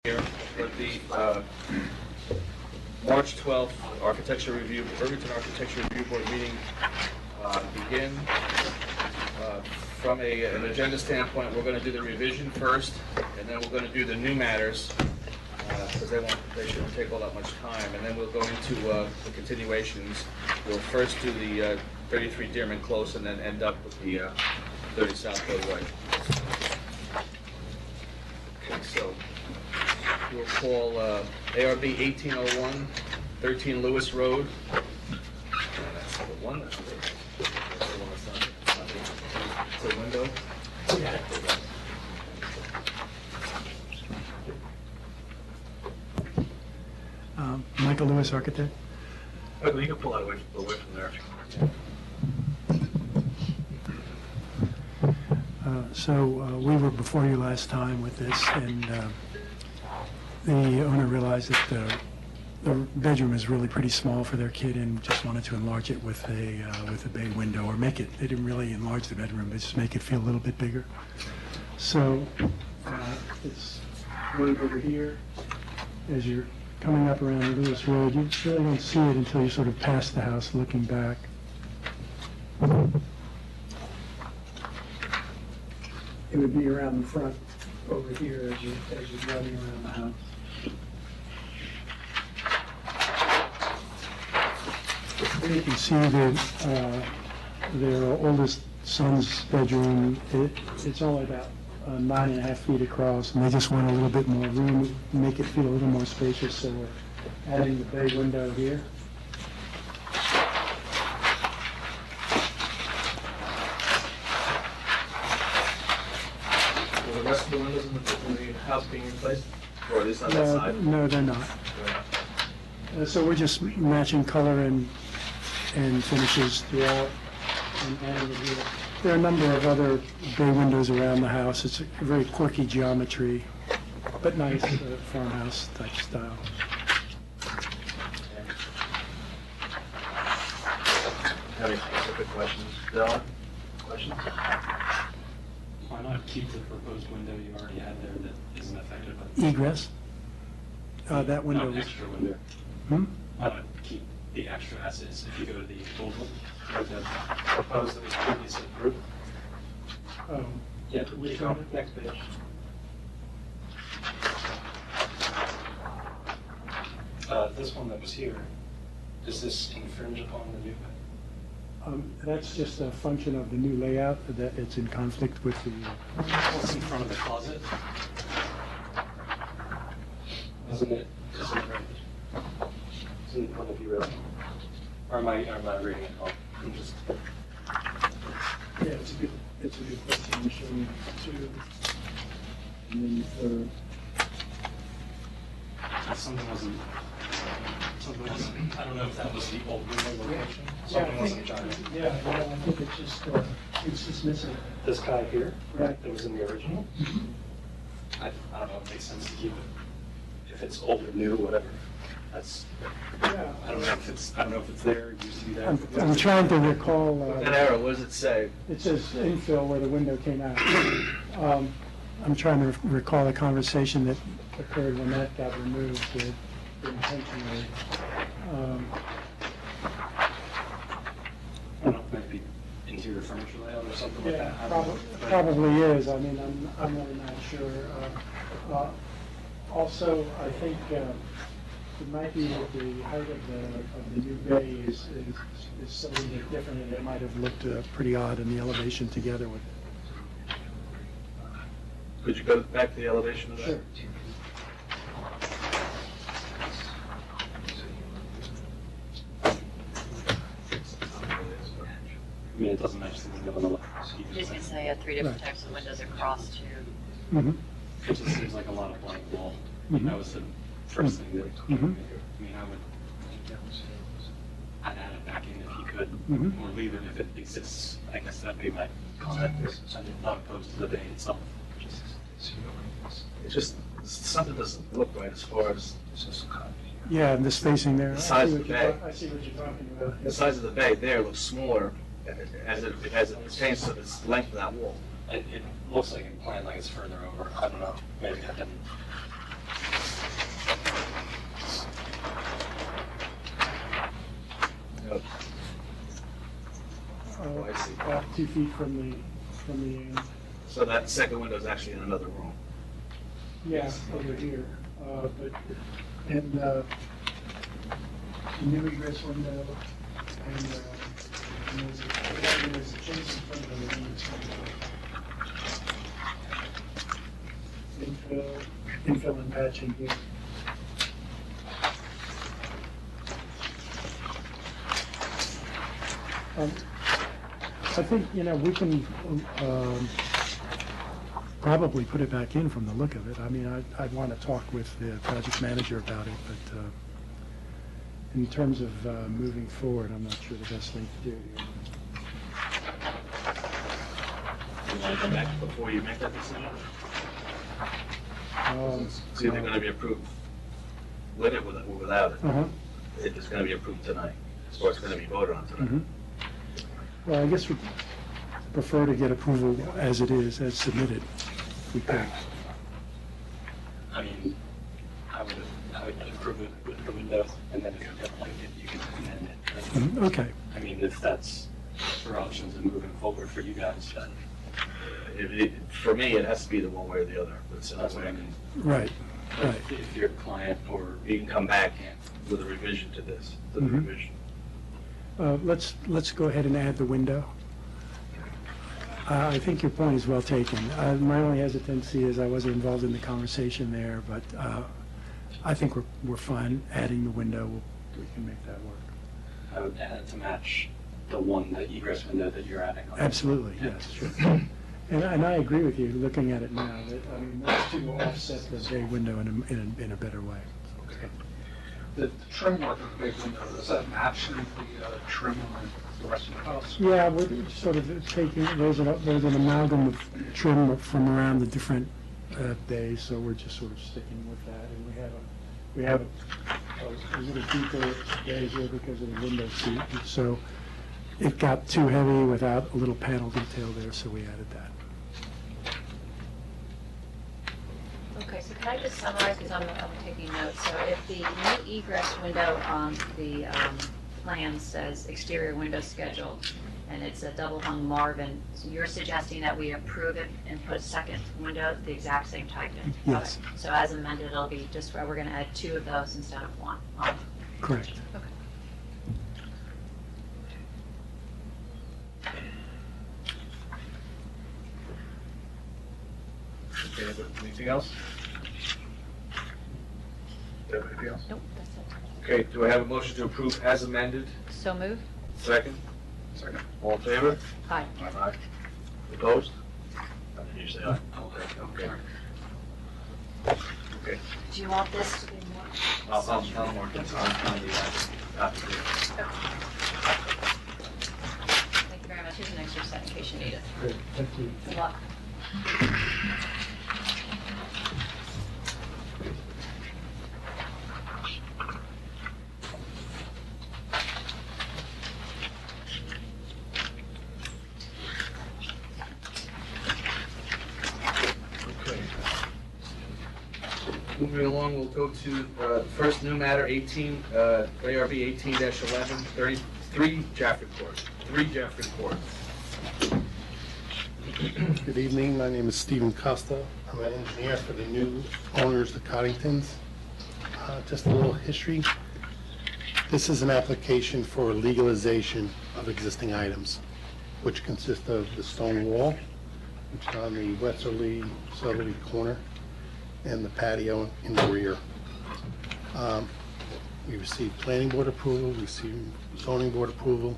Here for the March 12th Architecture Review, Irvington Architecture Review Board meeting begin. From an agenda standpoint, we're going to do the revision first, and then we're going to do the new matters, because they shouldn't take all that much time, and then we'll go into the continuations. We'll first do the 33 Dearman Close, and then end up with the 30 South Broadway. Okay, so we'll call ARB 1801, 13 Lewis Road. That's the one. That's the one that's not. It's a window. Yeah. Michael Lewis, architect. Okay, you can pull that away from there. We were before you last time with this, and the owner realized that the bedroom is really pretty small for their kid, and just wanted to enlarge it with a bay window, or make it. They didn't really enlarge the bedroom, but just make it feel a little bit bigger. So it's right over here. As you're coming up around Lewis Road, you really don't see it until you sort of pass the house, looking back. It would be around the front over here as you're driving around the house. Here you can see their oldest son's bedroom. It's only about 9.5 feet across, and they just want a little bit more room, make it feel a little more spacious, so we're adding the bay window here. The rest of the windows in the house being replaced? Or at least on that side? No, they're not. So we're just matching color and finishes throughout and adding it here. There are a number of other bay windows around the house. It's a very quirky geometry, but nice farmhouse type style. Any specific questions? Dylan? Questions? Why not keep the proposed window you already had there that isn't affected by the... Egress? That window No, was... extra window. Why not keep the extra as is if you go to the old one, or the proposed that was previously approved? Yeah, we go next page. This one that was here, does this infringe upon the new? That's just a function of the new layout, that it's in conflict with the... What's in front of the closet? Isn't it right? Isn't it in front of you, really? Or am I reading it wrong? I'm just... Yeah, it's a good question to show you too. And then Something wasn't, I don't know if that was the old window location. I Something wasn't think, done. I think it's just missing. This guy here, Right. that was in the original. I don't know if it makes sense to keep it, if it's old or new, whatever. That's, Yeah. I don't know if it's there, it used to be there. I'm trying to recall, That arrow, what does it say? it says infill where the window came out. I'm trying to recall a conversation that occurred when that got removed intentionally. I don't know, maybe interior furniture layout or something like Yeah, that. I don't know. probably is. I mean, I'm really not sure. Also, I think it might be that the height of the new bay is so a little bit different, and it might have looked pretty odd in the elevation together with it. Could you go back to the elevation of that? Sure. I mean, it doesn't match the window on the left. Just gonna say, three different Right. types of windows across too. Mm-hmm. It just seems like a lot of blank wall. Mhm. That was the first thing that, Mhm. I mean, I'd add it back in if you could, Mhm. or leave it if it exists. I guess that'd be my comment. I'm not opposed to the bay itself. It's just, something doesn't look right as far as Yeah, and the spacing there. The size of the I bay. see what you're talking about. the size of the bay there looks smaller as it pertains to the length of that wall. It looks like a plan like it's further over. I don't know. Maybe I didn't about 2 feet from the end. So that second window is actually in another room. Yes, over here. But, and the new egress window, and there's a chase in front of the infill and patching here. I think, we can probably put it back in from the look of it. I mean, I'd want to talk with the project manager about it, but in terms of moving forward, I'm not sure the best thing to do here. You want to come back before you make that decision? It's either going to be approved with it or without it. Uh-huh. It's going to be approved tonight, or it's going to be voted on tonight. Mhm. Well, I guess we prefer to get approval as it is, as submitted. We could. I mean, I would approve it with the window, and then if you don't like it, you can amend it. Mhm, okay. I mean, if that's for options and moving forward for you guys, then For me, it has to be the one way or the other. It's that's what I mean. Right, right. If your client or You can come back with a revision to this, to the Mhm. revision. Let's go ahead and add the window. I think your point is well taken. My only hesitancy is I wasn't involved in the conversation there, but I think we're fine adding the window. We can make that work. I would add it to match the the egress window that you're adding on. Absolutely, yes, sure. And I agree with you, looking at it now, that, I mean, those two will offset the bay window in a better way. Okay. The trim work of the big window, does that match the trim on the rest of the house? Yeah, we're sort of taking, there's an amalgam of trim from around the different bays, so we're just sort of sticking with that. And we have a little deeper bay here because of the window seat, so it got too heavy without a little panel detail there, so we added that. Okay, so can I just summarize, because I'm taking notes. So if the new egress window on the plan says exterior window schedule, and it's a double hung Marvin, so you're suggesting that we approve it and put a second window, the exact same type in? Yes. Okay. So as amended, it'll be just, we're going to add 2 of those instead of 1. Correct. Okay. Okay, anything else? Anything else? Nope, that's it. Okay, do I have a motion to approve as amended? So move? Second? Second. All in favor? Aye. Aye. Opposed? I didn't you say aye? Okay. Okay. Do you want this to be more? I'll mark it on the application. Thank you very much. Here's an extra set in case you need it. Great, thank you. Good luck. Okay. Moving along, we'll go to first new matter, ARB 18-11, 33 Jaffrey Court. 3 Jaffrey Court. Good evening, my name is Stephen Costa. I'm an engineer for the new owners, the Coddingtons. Just a little history. This is an application for legalization of existing items, which consist of the stone wall, which is on the westerly southerly corner, and the patio in the rear. We received planning board approval, we received zoning board approval.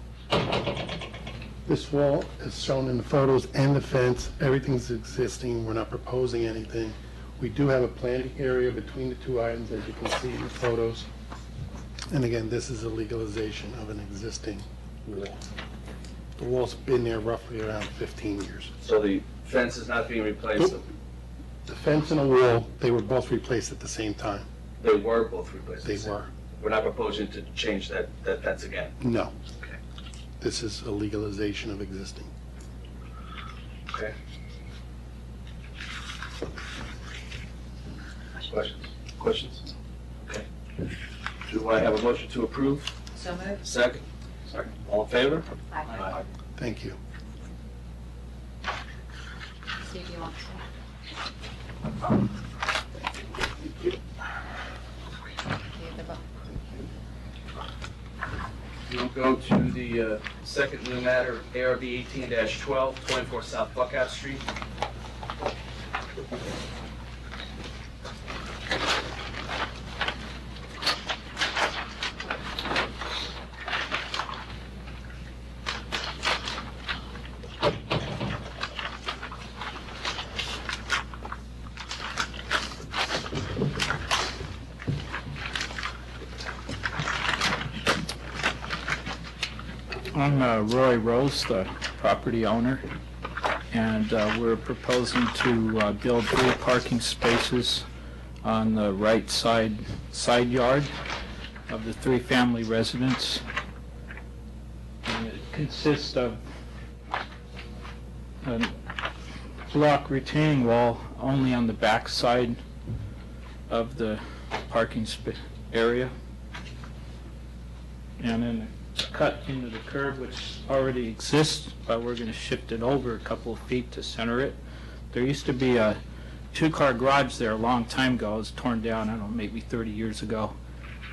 This wall is shown in the photos and the fence, everything's existing, we're not proposing anything. We do have a planting area between the two items, as you can see in the photos. And again, this is a legalization of an existing wall. The wall's been there roughly around 15 years. So the fence is not being replaced? Nope. The fence and the wall, they were both replaced at the same time. They were both replaced? They were. We're not proposing to change that fence again? No, Okay. this is a legalization of existing. Okay. Questions? Okay. Do I have a motion to approve? So moved? Second? Second. All in favor? Aye. Thank you. Steve, you want to We'll go to the second new matter, ARB 18-12, 24 South Buckout Street. I'm Roy Rose, the property owner, and we're proposing to build 3 parking spaces on the right side yard of the 3-family residence. And it consists of a block retaining wall only on the back side of the parking area, and then cut into the curb, which already exists, but we're going to shift it over a couple of feet to center it. There used to be a 2-car garage there a long time ago. It was torn down, I don't know, maybe 30 years ago.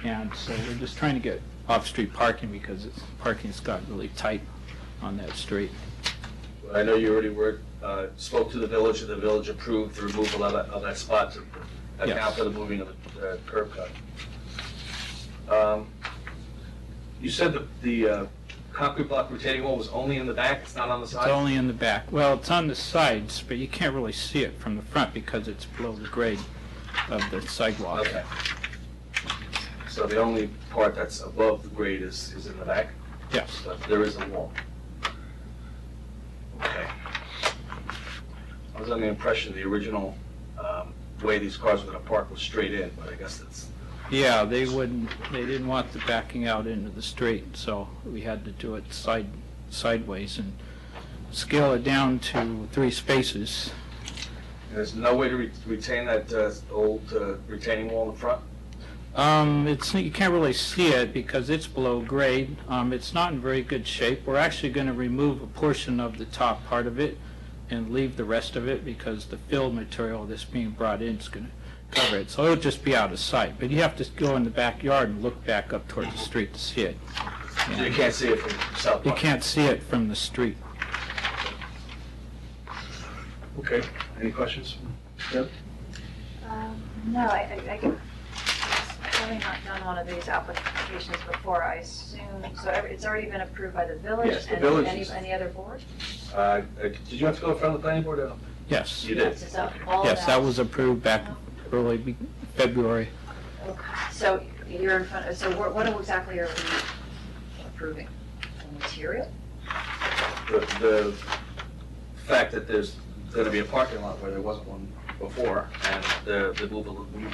And so we're just trying to get off-street parking because parking's got really tight on that street. Well, I know you already spoke to the village, and the village approved the removal of that spot to account Yes. for the moving of the curb cut. You said that the concrete block retaining wall was only in the back, it's not on the It's side? only in the back. Well, it's on the sides, but you can't really see it from the front because it's below the grade of the sidewalk. Okay. So the only part that's above the grade is in the back? Yes. But there is a wall. Okay. I was under the impression the original way these cars were going to park was straight in, but I guess that's... Yeah, they didn't want the backing out into the street, so we had to do it sideways and scale it down to 3 spaces. There's no way to retain that old retaining wall in the front? You can't really see it because it's below grade. It's not in very good shape. We're actually going to remove a portion of the top part of it and leave the rest of it because the fill material that's being brought in is going to cover it. So it'll just be out of sight. But you have to go in the backyard and look back up towards the street to see it. So you can't see it from South You Park? can't see it from the street. Okay. Any questions? Yep. No, having not done one of these applications before, I assume, so it's already been approved by the village? Yes, the and village any is- other board? Did you have to go in front of the planning board or no? Yes. You did? So all of Yes, that was approved back early February. Okay. So you're in front, so what exactly are we approving? The material? The fact that there's going to be a parking lot where there wasn't one before, and the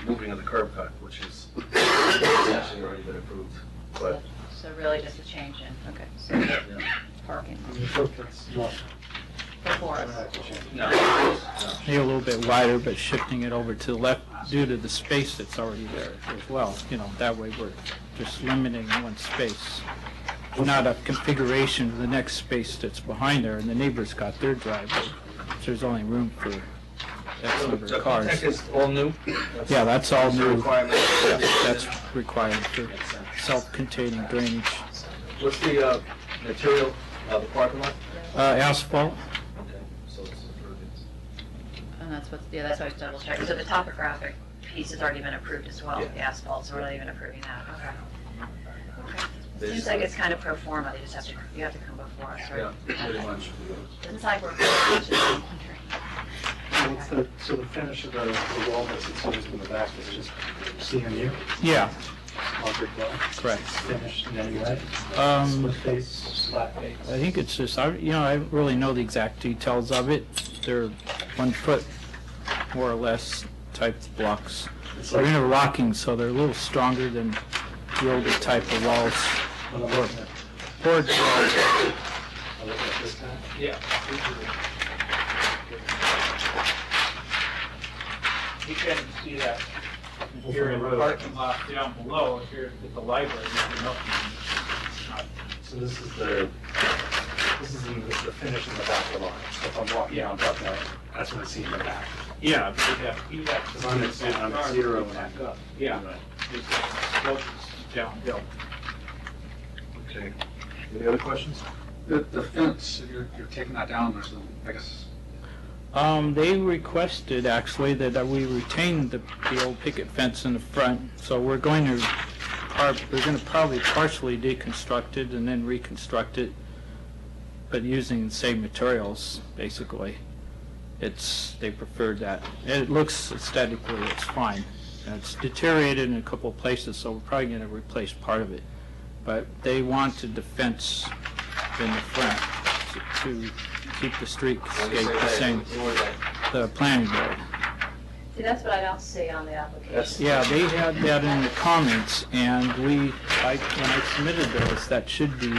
moving of the curb cut, which is actually already been approved. But So really just a change in, okay, so yeah. parking That's not, before us. No. Maybe a little bit wider, but shifting it over to the left due to the space that's already there as well. You know, that way we're just limiting one space. Not a configuration of the next space that's behind there, and the neighbor's got their driveway. So there's only room for X number The of cars. contact is all new? Yeah, that's all That's a new. requirement? Yeah, that's required for self-containing drainage. What's the material of the parking lot? Asphalt, Okay, so it's approved. And that's what's, yeah, that's why I was double checking. So the topographic piece has already been approved as well, Yeah. the asphalt, so we're not even approving that, okay. Okay. They Seems just- like it's kind of pro forma, they just have to, you have to come before us, right? Yeah, pretty much. Doesn't sound like we're very much in so the finish of the wall that's exposed in the back is just CMU, yeah, concrete block, correct. finished in any way? Um, Split face, flat face? I think it's just, I don't really know the exact details of it. They're 1 foot, more or less, type blocks. It's They're like, interlocking, so they're a little stronger than the older type of walls. when I'm looking at, Board walls. I'm looking at this guy. Yeah. You can't see that. Here in the parking lot down below, here at the library, So this is the This is the finish in the back of the line. If I'm walking down Buckner, that's what I see in the back. Yeah, you got. Because on the zero and back up. Yeah. It slopes downhill. Okay. Any other questions? The fence, you're taking that down, there's, I guess, They requested actually that we retain the old picket fence in the front, so we're going to probably partially deconstruct it and then reconstruct it, but using the same materials, basically. They preferred that. It looks aesthetically, it's fine. And it's deteriorated in a couple of places, so we're probably going to replace part of it. But they wanted the fence in the front to keep the streetscape the same. The planning board. See, that's what I don't see on the application. Yeah, they had that in the comments, and when I submitted those, that should be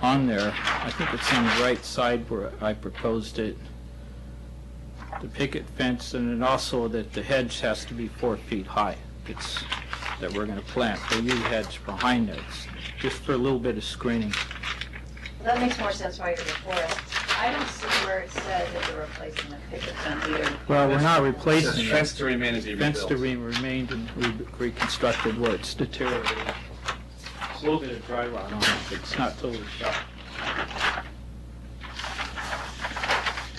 on there. I think it's on the right side where I proposed it. The picket fence, and then also that the hedge has to be 4 feet high. That we're going to plant. The yew hedge behind it, just for a little bit of screening. That makes more sense why you're before us. I don't see where it says that you're replacing the picket fence either. Well, we're not It replacing says it. fence to remain as you Fence to rebuild. remained and reconstructed where it's deteriorated. It's a little bit of dry rot on it. It's not totally shot.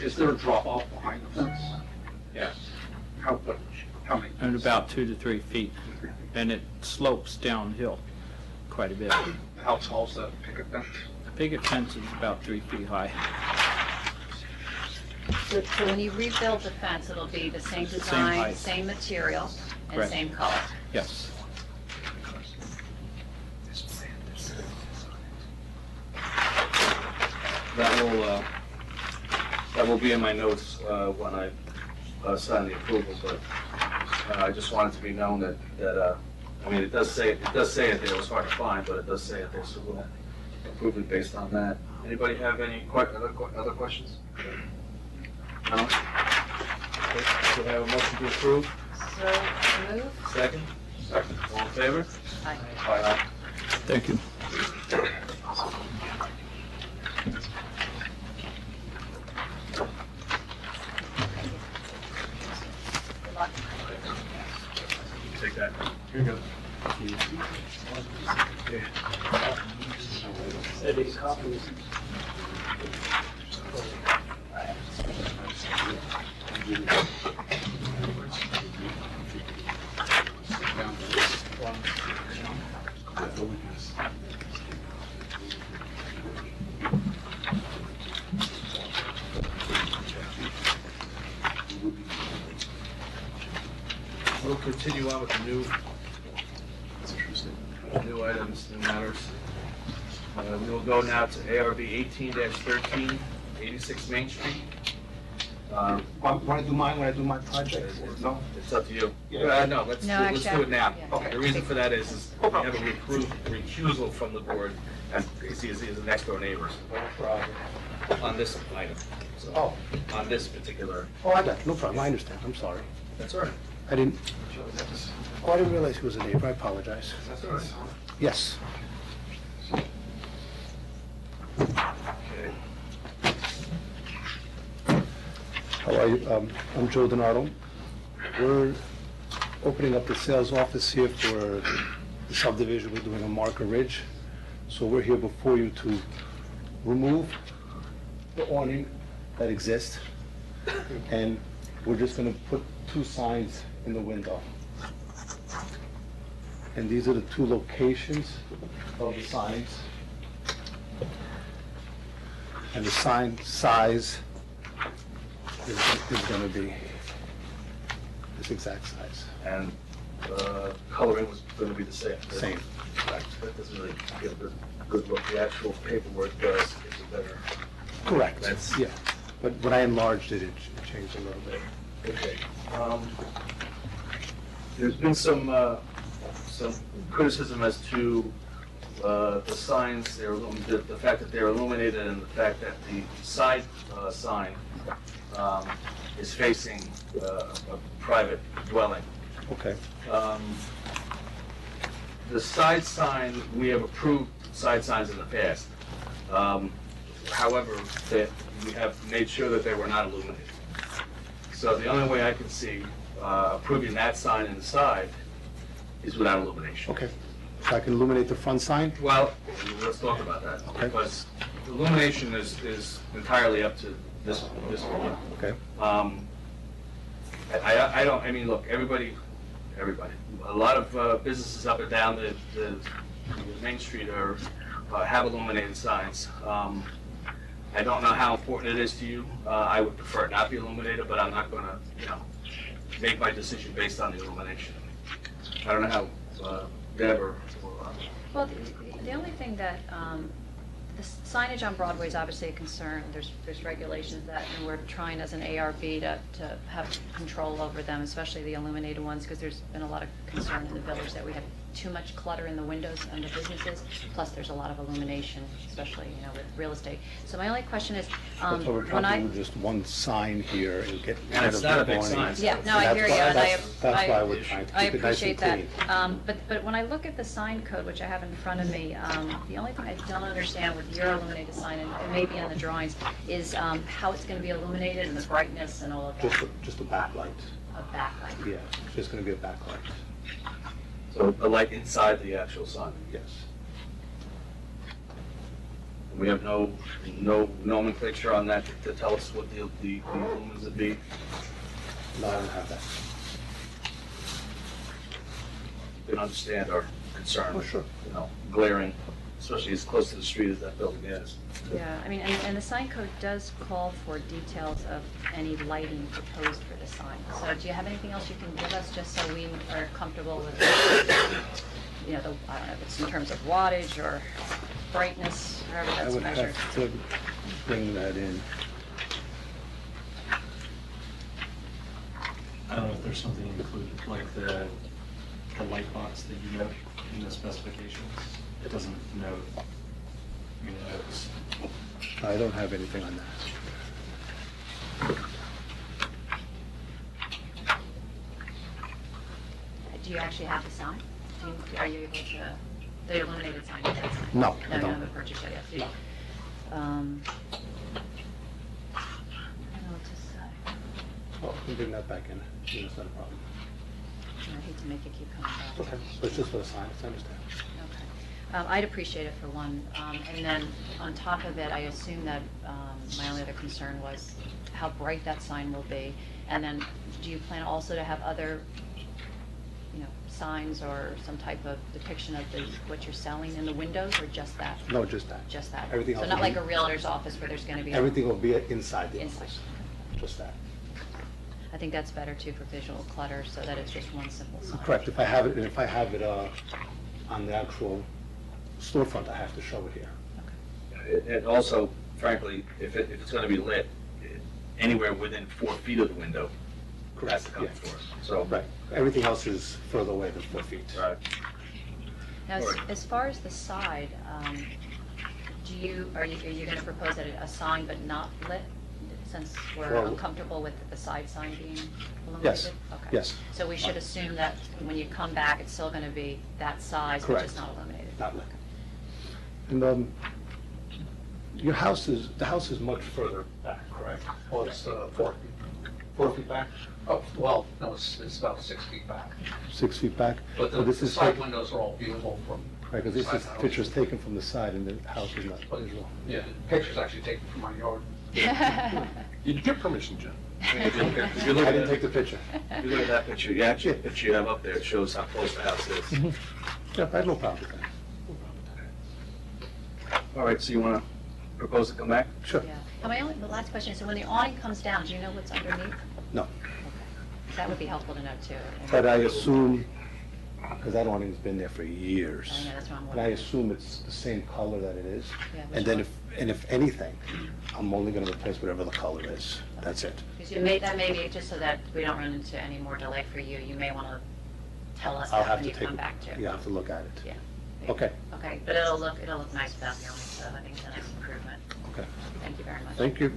is there a drop off behind the fence? Yes. How many? And about 2 to 3 feet. And it slopes downhill quite a bit. How tall is that picket fence? The picket fence is about 3 feet high. So when you rebuild the fence, it'll be the same design, height. same material, and Correct. same color. Yes. That will be in my notes when I sign the approval, but I just want it to be known that I mean, it does say it there. It was hard to find, but it does say it there, so we'll approve it based on that. Anybody have any other questions? No? Okay, so we have a motion to approve. So move. Second? Second. All in favor? Aye. Aye. Thank you. Good luck. Take that. Here you go. We'll continue on with the new items, new matters. We will go now to ARB 18-13, 86 Main Street. Want to do mine when I do my project? No? It's up to you. Yeah. No, let's No, do it actually, now. yeah. Okay. The reason for that is we have a recusal from the board, and he's the next door neighbors on this item. So, Oh. on this particular, Oh, I got it. No problem. I understand. I'm sorry. that's all right. I didn't realize he was a neighbor. I apologize. That's all right. Yes. Okay. How are you? I'm Joe Donato. We're opening up the sales office here for the subdivision we're doing on Marker Ridge. So we're here before you to remove the awning that exists, and we're just gonna put 2 signs in the window. And these are the 2 locations of the signs. And the sign size is gonna be this exact size. And coloring was going to be the same. Same. That doesn't really give a good look. The actual paperwork does, gives a better. Correct. That's- Yeah, but when I enlarged it, it changed a little bit. Okay. There's been some criticism as to the signs, the fact that they're illuminated and the fact that the side sign is facing a private dwelling. Okay. The side sign, we have approved side signs in the past. however, that we have made sure that they were not illuminated. So the only way I can see approving that sign inside is without illumination. Okay, so I can illuminate the front sign? Well, let's talk about that, Okay. because illumination is entirely up to this board. Okay. I don't, I mean, look, everybody, a lot of businesses up and down the Main Street have illuminated signs. I don't know how important it is to you. I would prefer it not be illuminated, but I'm not gonna, make my decision based on the illumination. I don't know how Deb or Well, the only thing that, the signage on Broadway is obviously a concern. There's regulations that, and we're trying as an ARB to have control over them, especially the illuminated ones, because there's been a lot of concern in the village that we have too much clutter in the windows and the businesses, plus there's a lot of illumination, especially, with real estate. So my only question is, That's why we're when trying to I, do just one sign here and get And rid it's of not the a big warning. sign. yeah, no, I hear you, and That's why we're trying to I keep it nice and appreciate that. clean. But when I look at the sign code, which I have in front of me, the only thing I don't understand with your illuminated sign, and it may be on the drawings, is how it's going to be illuminated and the brightness and all of that. Just a backlight. A backlight. Yeah, it's just gonna be a backlight, so the light inside the actual sign. yes. We have no nomenclature on that to tell us what the lumens would be. No, I don't have that. You can understand our concern. Oh, sure. Glaring, especially as close to the street as that building is. Yeah, I mean, and the sign code does call for details of any lighting proposed for the sign. So do you have anything else you can give us, just so we are comfortable with, I don't know if it's in terms of wattage or brightness, however I that's would measured? have to bring that in. I don't know if there's something included, like the light box that you note in the specifications. It doesn't note, notes. I don't have anything on that. Do you actually have the sign? Are you able to, the illuminated sign? That sign? No, I No, you don't. haven't purchased it yet. So you- I don't know what to say. Oh, we can bring that back in, that's not a problem. I hate to make you keep coming back. Okay, so it's just for the sign, I understand. Okay. I'd appreciate it for one. And then on top of it, I assume that my only other concern was how bright that sign will be. And then do you plan also to have other, signs or some type of depiction of what you're selling in the windows, or just that? No, just that. Just that? Everything else So not will like be- a realtor's office where there's going to be? Everything will be inside the Inside. office, just that. I think that's better too for visual clutter, so that it's just one simple sign. Correct, if I have it on the actual storefront, I have to show it here. And also, frankly, if it's going to be lit, anywhere within 4 feet of the window, has to come Yeah. for us. So, Right, everything else is further away than 4 feet. Right. Now, Right. as far as the side, are you going to propose that a sign but not lit, since we're Well- uncomfortable with the side sign being illuminated? Yes, Okay. yes. So we should assume that when you come back, it's still going to be that size, but just Correct. not illuminated? Not lit. And the house is much further back, correct? Well, it's 4 feet. 4 feet back? Oh, well, no, it's about 6 feet back. 6 feet back? But Well, the this is side taken- windows are all viewable from. Right, because this side is, house. picture is taken from the side and the house is not visual. Yeah, the picture's actually taken from my yard. You get permission, Jim. If you I look didn't at take the picture. if you look at that picture, the actual picture you have up there, it shows how close the house is. Yeah, I have no problem with that. All right, so you want to propose to come back? Sure. Yeah. And the last question is, so when the awning comes down, do you know what's underneath? No, Okay. That would be helpful to know too. but I assume, because that awning's been there for I years, know, that's what I'm and I wondering. assume it's the same color that it is. Yeah, which And then one? if anything, I'm only gonna replace whatever the color is. That's it. Because that may be, just so that we don't run into any more delay for you, you may want to tell us I'll that have when to you take, come back too. you have to look at it. Yeah. Okay, Okay, but it'll look nice without the awning, so I think it's a nice improvement. okay. Thank you very much. Thank you.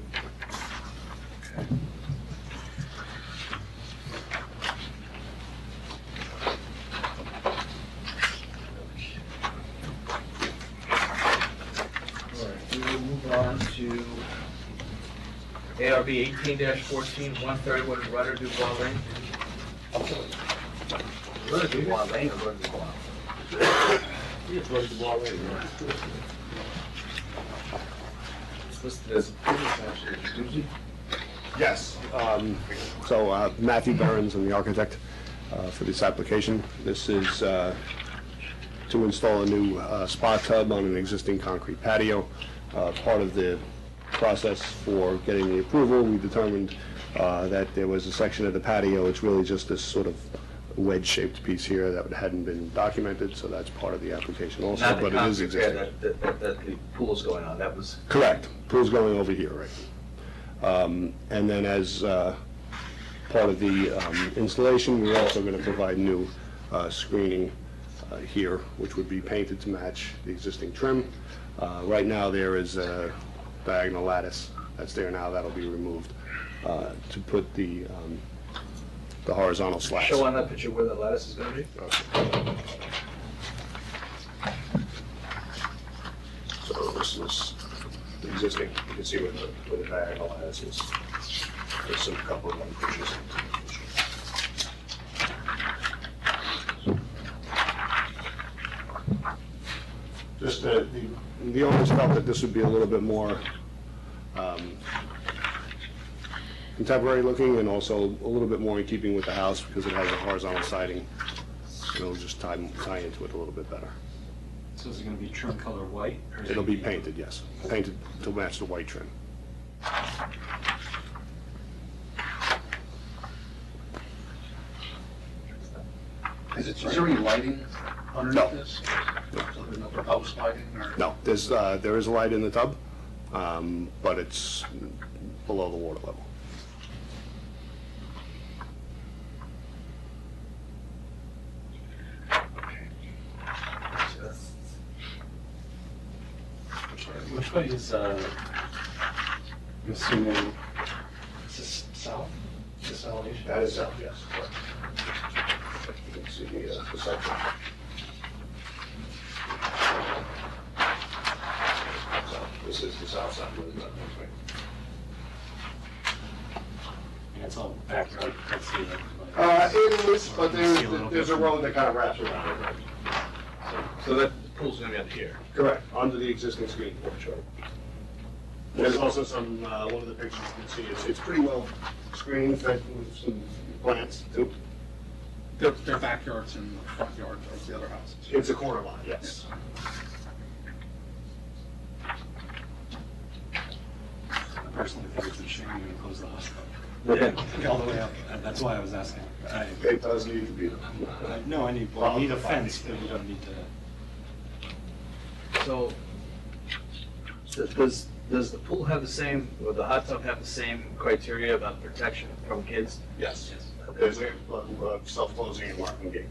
All right, we will move on to ARB 18-14, 131 Rudder Dubois Lane. Rudder Dubois Lane or Rudder Dubois? It's Rudder Dubois Lane. It's listed as actually. Yes. So Matthew Behrens, I'm the architect for this application. This is to install a new spa tub on an existing concrete patio. Part of the process for getting the approval, we determined that there was a section of the patio, it's really just this sort of wedge-shaped piece here that hadn't been documented, so that's part of the application also, Not the but it is concrete pad existing. that the pool's going on, that was. Correct. Pool's going over here, right? And then as part of the installation, we're also going to provide new screening here, which would be painted to match the existing trim. Right now, there is a diagonal lattice that's there now, that'll be removed to put the horizontal slats. Show on that picture where the lattice is going to be. So this is the existing, you can see where the diagonal lattice is. There's a couple of other pictures. Just the owners felt that this would be a little bit more contemporary looking and also a little bit more in keeping with the house because it has a horizontal siding. It'll just tie into it a little bit better. So is it gonna be trim color white? Or is it It'll gonna be painted, yes. Painted to match the white trim. Is there any lighting No. underneath this? So there's no proposed lighting or? No, there is a light in the tub, but it's below the water level. Which way is, I'm assuming, is this south? This elevation? That is south, yes. You can see the section. So this is the south side. And it's all backyard, let's see. It is, but there's a road that kind of wraps around it. So that pool's going to be up here. Correct, under the existing screen porch. There's also some, one of the pictures you can see, it's pretty well screened, fed with some plants too. Their backyards and front yards of the other houses. It's a corner lot, yes. I personally think it's a shame you close the hospital. Yeah. All the way up, that's why I was asking. It does need to be. No, I need a fence, but you don't need to. So, does the pool have the same, or the hot tub have the same criteria about protection from kids? Yes. There's a self-closing and locking gate.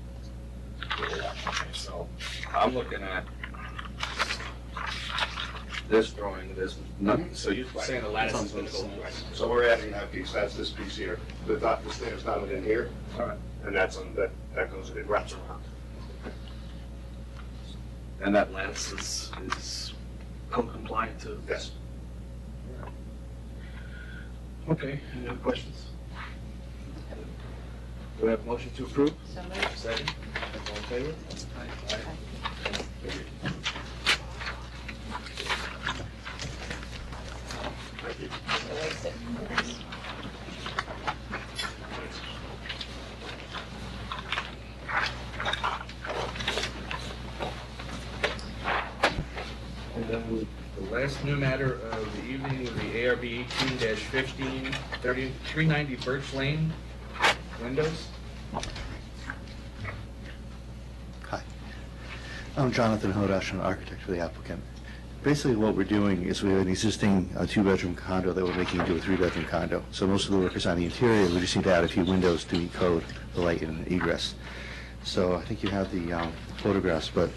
So, I'm looking at this drawing, there's nothing, so you're saying the lattice is going to go right. So we're adding that piece, that's this piece here. The stairs down in here, All right. and that goes, it wraps around. And that lattice is code compliant too? Yes. Okay, any other questions? Do we have a motion to approve? So moved. Second? All in favor? Thank you. Waste it. And then the last new matter of the evening will be ARB 18-15, 390 Birch Lane, windows. Hi. I'm Jonathan Hodash, an architect for the applicant. Basically, what we're doing is we have an existing two-bedroom condo that we're making into a three-bedroom condo. So most of the work is on the interior. We just need to add a few windows to meet code, the light and egress. So I think you have the photographs, but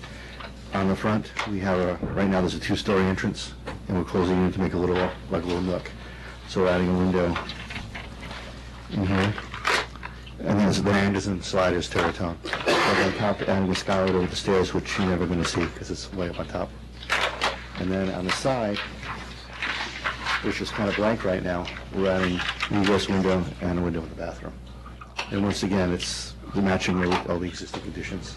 on the front, we have right now there's a two-story entrance, and we're closing it to make a little nook. So we're adding a window in here. And then the verandahs and sliders terraton. Like on top, adding a skylight over the stairs, which you're never going to see because it's way up on top. And then on the side, which is kind of blank right now, we're adding an egress window and a window in the bathroom. And once again, it's the matching all the existing conditions.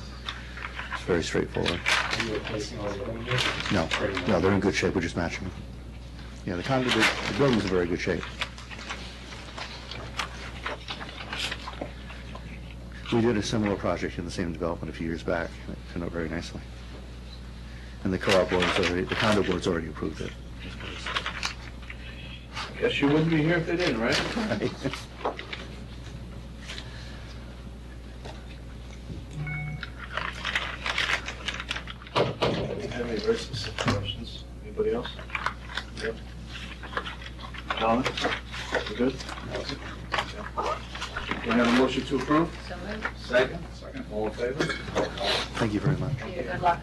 It's very straightforward. Are you replacing all the windows? No, no, they're in good shape, we're just matching them. Yeah, the building's in very good shape. We did a similar project in the same development a few years back, and it turned out very nicely. And the co-op board's already, the condo board's already approved it. Guess you wouldn't be here if they didn't, right? Have any very specific questions? Anybody else? Yep. Donna? You good? Can I have a motion to approve? So moved. Second? Second. All in favor? Thank you very much. Peter, good luck.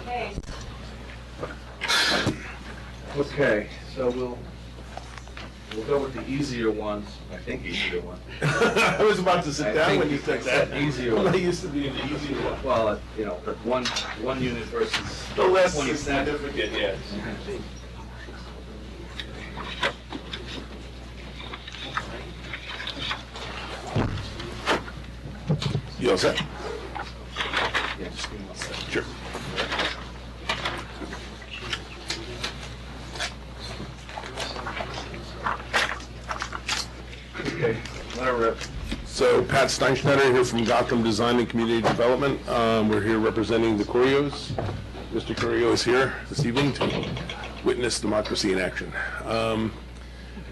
Okay. Okay, so we'll go with the easier ones. I think easier one. I was about to sit down when you said that. Easier Well, I one. used to be in the easier one. Well, you know, but one unit versus The less 27. significant, yes. You all set? Yeah, just give me one second. Sure. Okay, let her rip. So Pat Steinschneider here from Gotham Design and Community Development. We're here representing the Curios. Mr. Curio is here this evening to witness democracy in action.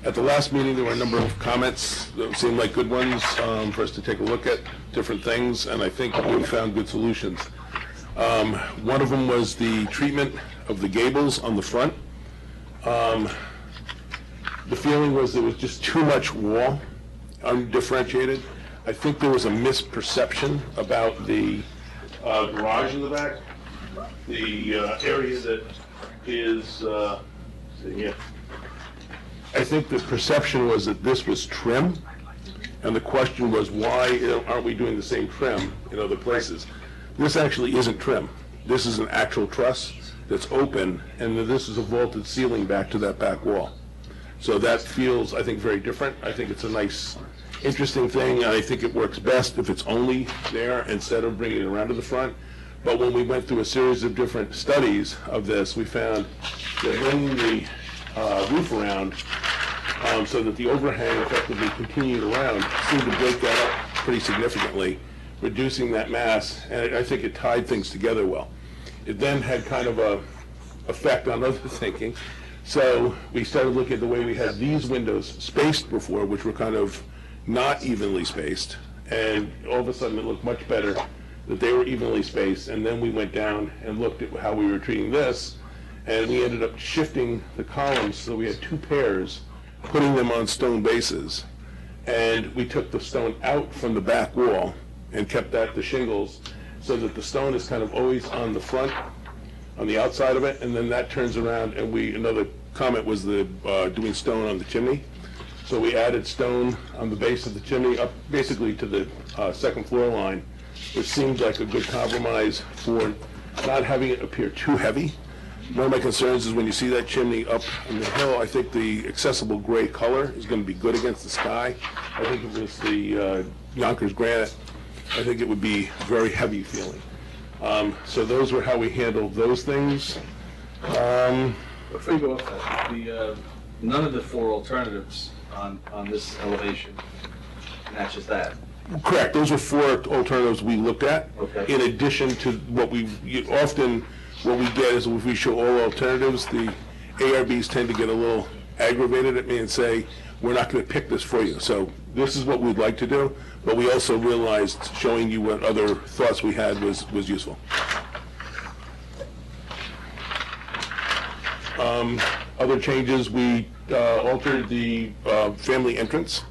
At the last meeting, there were a number of comments that seemed like good ones for us to take a look at different things, and I think we found good solutions. One of them was the treatment of the gables on the front. The feeling was there was just too much wall, undifferentiated. I think there was a misperception about the garage in the back, the area that is, yeah. I think the perception was that this was trim, and the question was, why aren't we doing the same trim in other places? This actually isn't trim. This is an actual truss that's open, and this is a vaulted ceiling back to that back wall. So that feels, I think, very different. I think it's a nice, interesting thing, and I think it works best if it's only there instead of bringing it around to the front. But when we went through a series of different studies of this, we found that bringing the roof around so that the overhang effectively continued around seemed to break that up pretty significantly, reducing that mass, and I think it tied things together well. It then had kind of a effect on other thinking. So we started looking at the way we had these windows spaced before, which were kind of not evenly spaced, and all of a sudden it looked much better that they were evenly spaced. And then we went down and looked at how we were treating this, and we ended up shifting the columns so we had two pairs, putting them on stone bases, and we took the stone out from the back wall and kept that, the shingles, so that the stone is kind of always on the front, on the outside of it, and then that turns around, and another comment was the doing stone on the chimney. So we added stone on the base of the chimney up basically to the second floor line, which seemed like a good compromise for not having it appear too heavy. One of my concerns is when you see that chimney up on the hill, I think the accessible gray color is going to be good against the sky. I think if it was the Yonkers granite, I think it would be very heavy feeling. So those were how we handled those things. Before you go off that, none of the four alternatives on this elevation matches that. Correct. Those were four alternatives we looked at. Okay. In addition to what what we get is if we show all alternatives, the ARBs tend to get a little aggravated at me and say, we're not going to pick this for you. So this is what we'd like to do, but we also realized showing you what other thoughts we had was useful. Other changes, we altered the family entrance,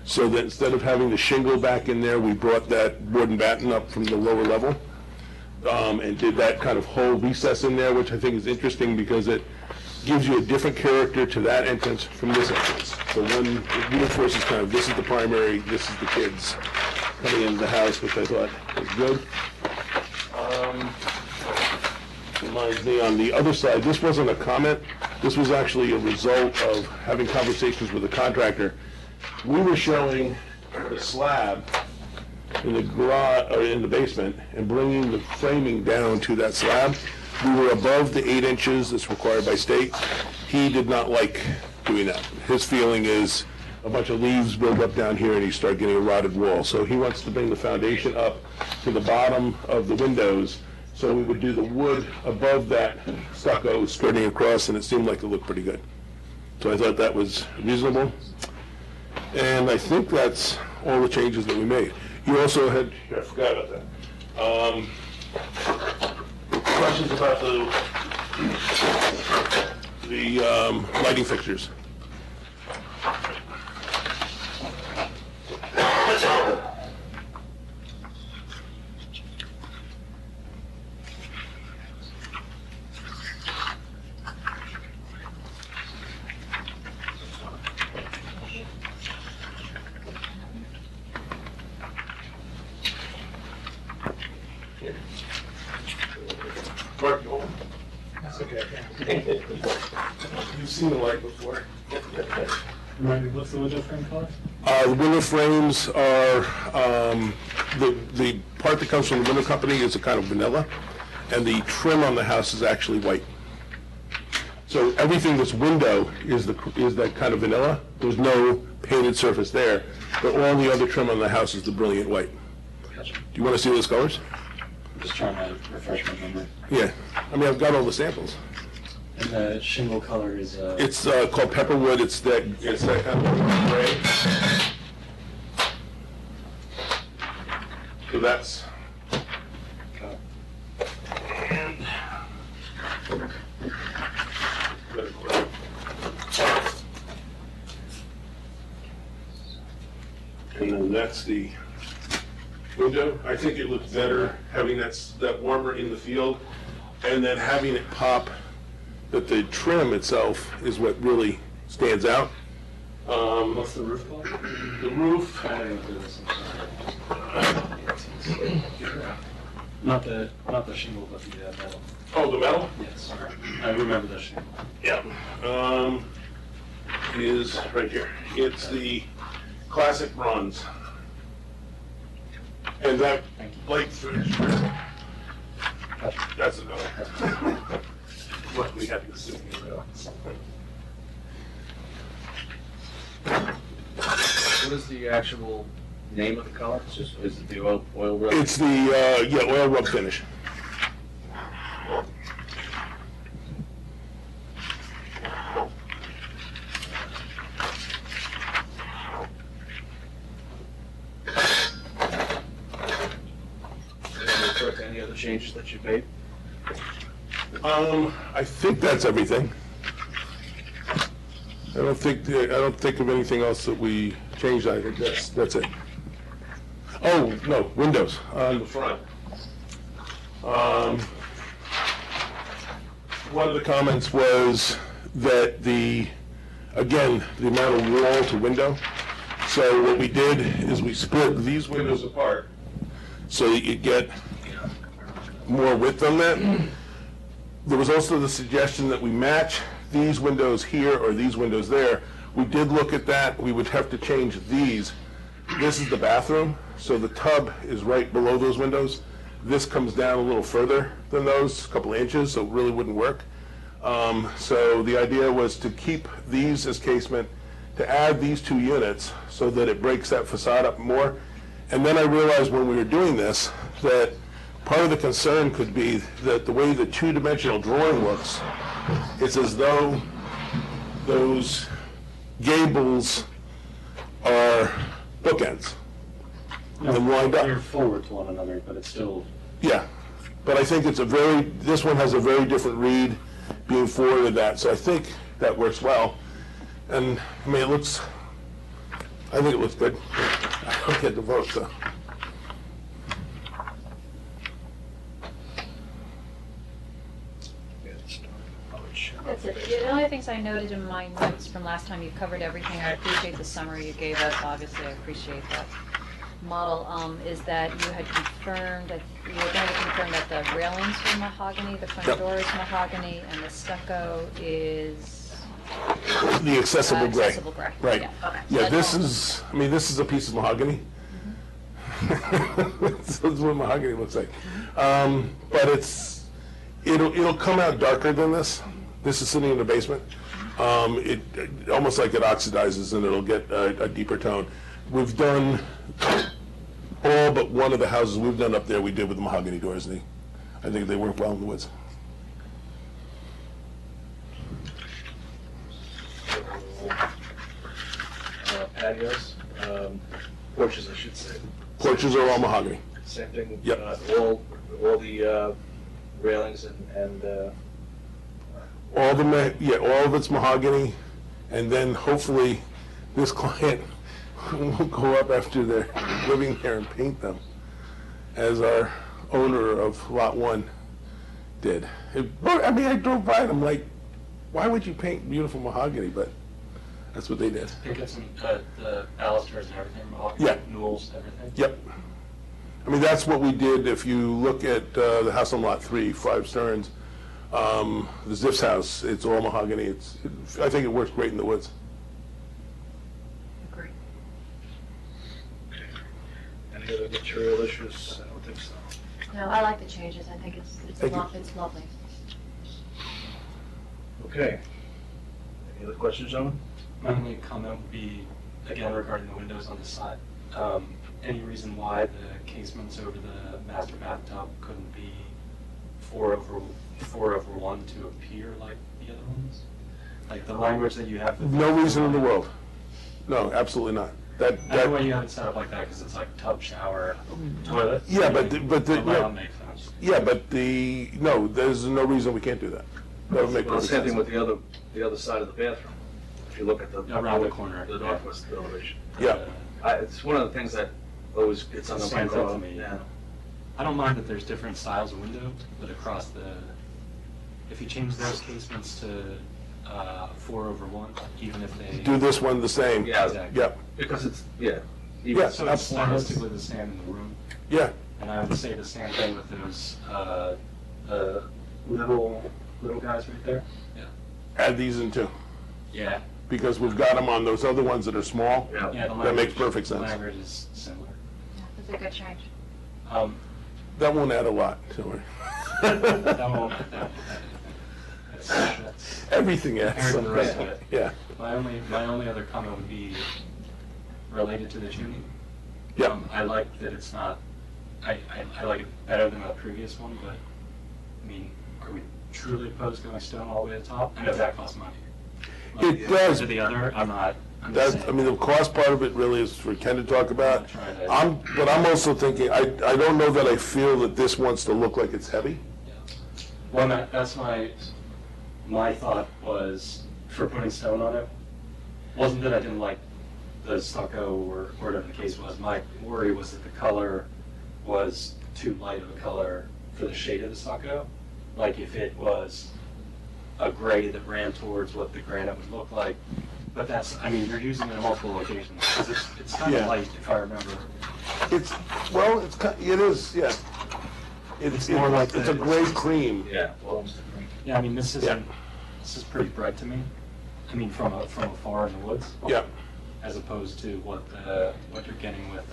so that instead of having the shingle back in there, we brought that board and batten up from the lower level, and did that kind of whole recess in there, which I think is interesting because it gives you a different character to that entrance from this entrance. So one reinforces kind of, this is the primary, this is the kids coming into the house, which I thought was good. Reminds me on the other side, this wasn't a comment, This was actually a result of having conversations with the contractor. We were showing the slab in the garage, or in the basement, and bringing the framing down to that slab. We were above the 8 inches that's required by state. He did not like doing that. His feeling is a bunch of leaves build up down here and you start getting a rotted wall. So he wants to bring the foundation up to the bottom of the windows. So we would do the wood above that stucco skirting across, and it seemed like it looked pretty good. So I thought that was reasonable. And I think that's all the changes that we made. You also had, I forgot about that. Questions about the lighting fixtures? That's okay. You've seen the light before. What's the window frame color? The window frames are, the part that comes from the window company is a kind of vanilla, and the trim on the house is actually white. So everything that's window is that kind of vanilla. There's no painted surface there, but all the other trim on the house is the brilliant white. Gotcha. Do you want to see those colors? I'm just trying to refresh my memory. Yeah. I mean, I've got all the samples. And the shingle color is, It's called Pepperwood. It's that kind of gray. So that's. And then that's the window. I think it looks better having that warmer in the field, and then having it pop. But the trim itself is what really stands out. what's the roof color? The roof. I didn't go through this, I'm sorry. Not the shingle, but the metal. Oh, the metal? Yes, sorry. I remember the shingle. Yeah. Is right here. It's the classic bronze. And that light finish. That's another. What we had to assume. What is the actual name of the color? Is it the oil rub? It's the, oil rub finish. Any other changes that you've made? I think that's everything. I don't think of anything else that we changed. I think that's it. Oh, no, windows on the front. One of the comments was that again, the amount of wall to window. So what we did is we split these windows apart so that you get more width on that. There was also the suggestion that we match these windows here or these windows there. We did look at that. We would have to change these. This is the bathroom, so the tub is right below those windows. This comes down a little further than those, a couple of inches, so it really wouldn't work. So the idea was to keep these as casement, to add these two units so that it breaks that facade up more. And then I realized when we were doing this that part of the concern could be that the way the two-dimensional drawing looks, it's as though those gables are bookends and lined They're up. forward to one another, but it's still, Yeah, but I think this one has a very different read being forward to that, so I think that works well. And, I mean, I think it looks good. I don't get the vote, so. That's it. The only things I noted in my notes from last time, you covered everything. I appreciate the summary you gave us. Obviously, I appreciate that. model, is that you had confirmed, that you were going to confirm that the railings were mahogany, the front Yep. door is mahogany, and the stucco is The accessible gray. accessible gray. Right. Yeah, okay. So Yeah, that's this all. is, I mean, this is a piece of mahogany. This is what mahogany looks like. But it'll come out darker than this. This is sitting in the basement. It almost like it oxidizes and it'll get a deeper tone. We've done all but one of the houses we've done up there, we did with the mahogany doors. I think they work well in the woods. Patios, porches, I should say. Porches are all mahogany. Same thing. Yep. All the railings and All all of it's mahogany, and then hopefully this client will go up after they're living there and paint them, as our owner of Lot 1 did. I mean, I drove by and I'm like, why would you paint beautiful mahogany? But that's what they did. They get some, the balusters and everything, mahogany, Yeah. newels, everything. Yep. I mean, that's what we did. If you look at the house on Lot 3, 5 Stearns, the Ziff's house, it's all mahogany. I think it works great in the woods. Agree. any other material issues? I don't think so. No, I like the changes. I think it's Thank you. it's lovely. Okay. Any other questions, gentlemen? My only comment would be, again, regarding the windows on the side. Any reason why the casements over the master bathtub couldn't be 4/1 to appear like the other ones? Like the language that you have. No reason in the world. No, absolutely not. I know why you have it set up like that, because it's like tub, shower, toilet. Yeah, but That would make sense. Yeah, but no, there's no reason we can't do that. That would make Well, perfect same sense. thing with the other side of the bathroom. If you look at the. Around the corner, The yeah. northwest elevation. Yeah. It's one of the things that always gets on the mind. Stands out to me. Yeah. I don't mind that there's different styles of window, but across if you change those casements to 4/1, even if they. Do this one the same. Yeah. Exactly. Yep. Because it's, yeah. Yeah. So it's stylistically the same in the room. Yeah. And I would say the same thing with those little guys right there. Yeah. Add these in too, Yeah. because we've got them on those other ones that are small. Yeah. Yeah, the That makes language- perfect The sense. language is similar. Yeah, that's a good change. That won't add a lot, don't worry. That won't. That's- Everything adds Compared to the rest of something. it. Yeah. My only other comment would be related to the tuning. Yeah. I like that it's not, I like it better than the previous one, but, I mean, are we truly opposed to going stone all the way to the top? I know that costs money. It does. To the other, I'm not. I'm just That, I saying. mean, the cost part of it really is for Ken to talk about. I'm trying to- But I'm also thinking, I don't know that I feel that this wants to look like it's heavy. Well, that's my thought was, for putting stone on it, wasn't that I didn't like the stucco or whatever the case was. My worry was that the color was too light of a color for the shade of the stucco. Like if it was a gray that ran towards what the granite would look like. But that's, I mean, you're using it in multiple locations, 'cause it's kind Yeah. of light, if I remember. It is, yeah. It's more like it's a the- gray cream. Yeah. Well, it's different. Yeah, I mean, this Yeah. is pretty bright to me. I mean, from afar in the woods. Yeah. As opposed to what you're getting with,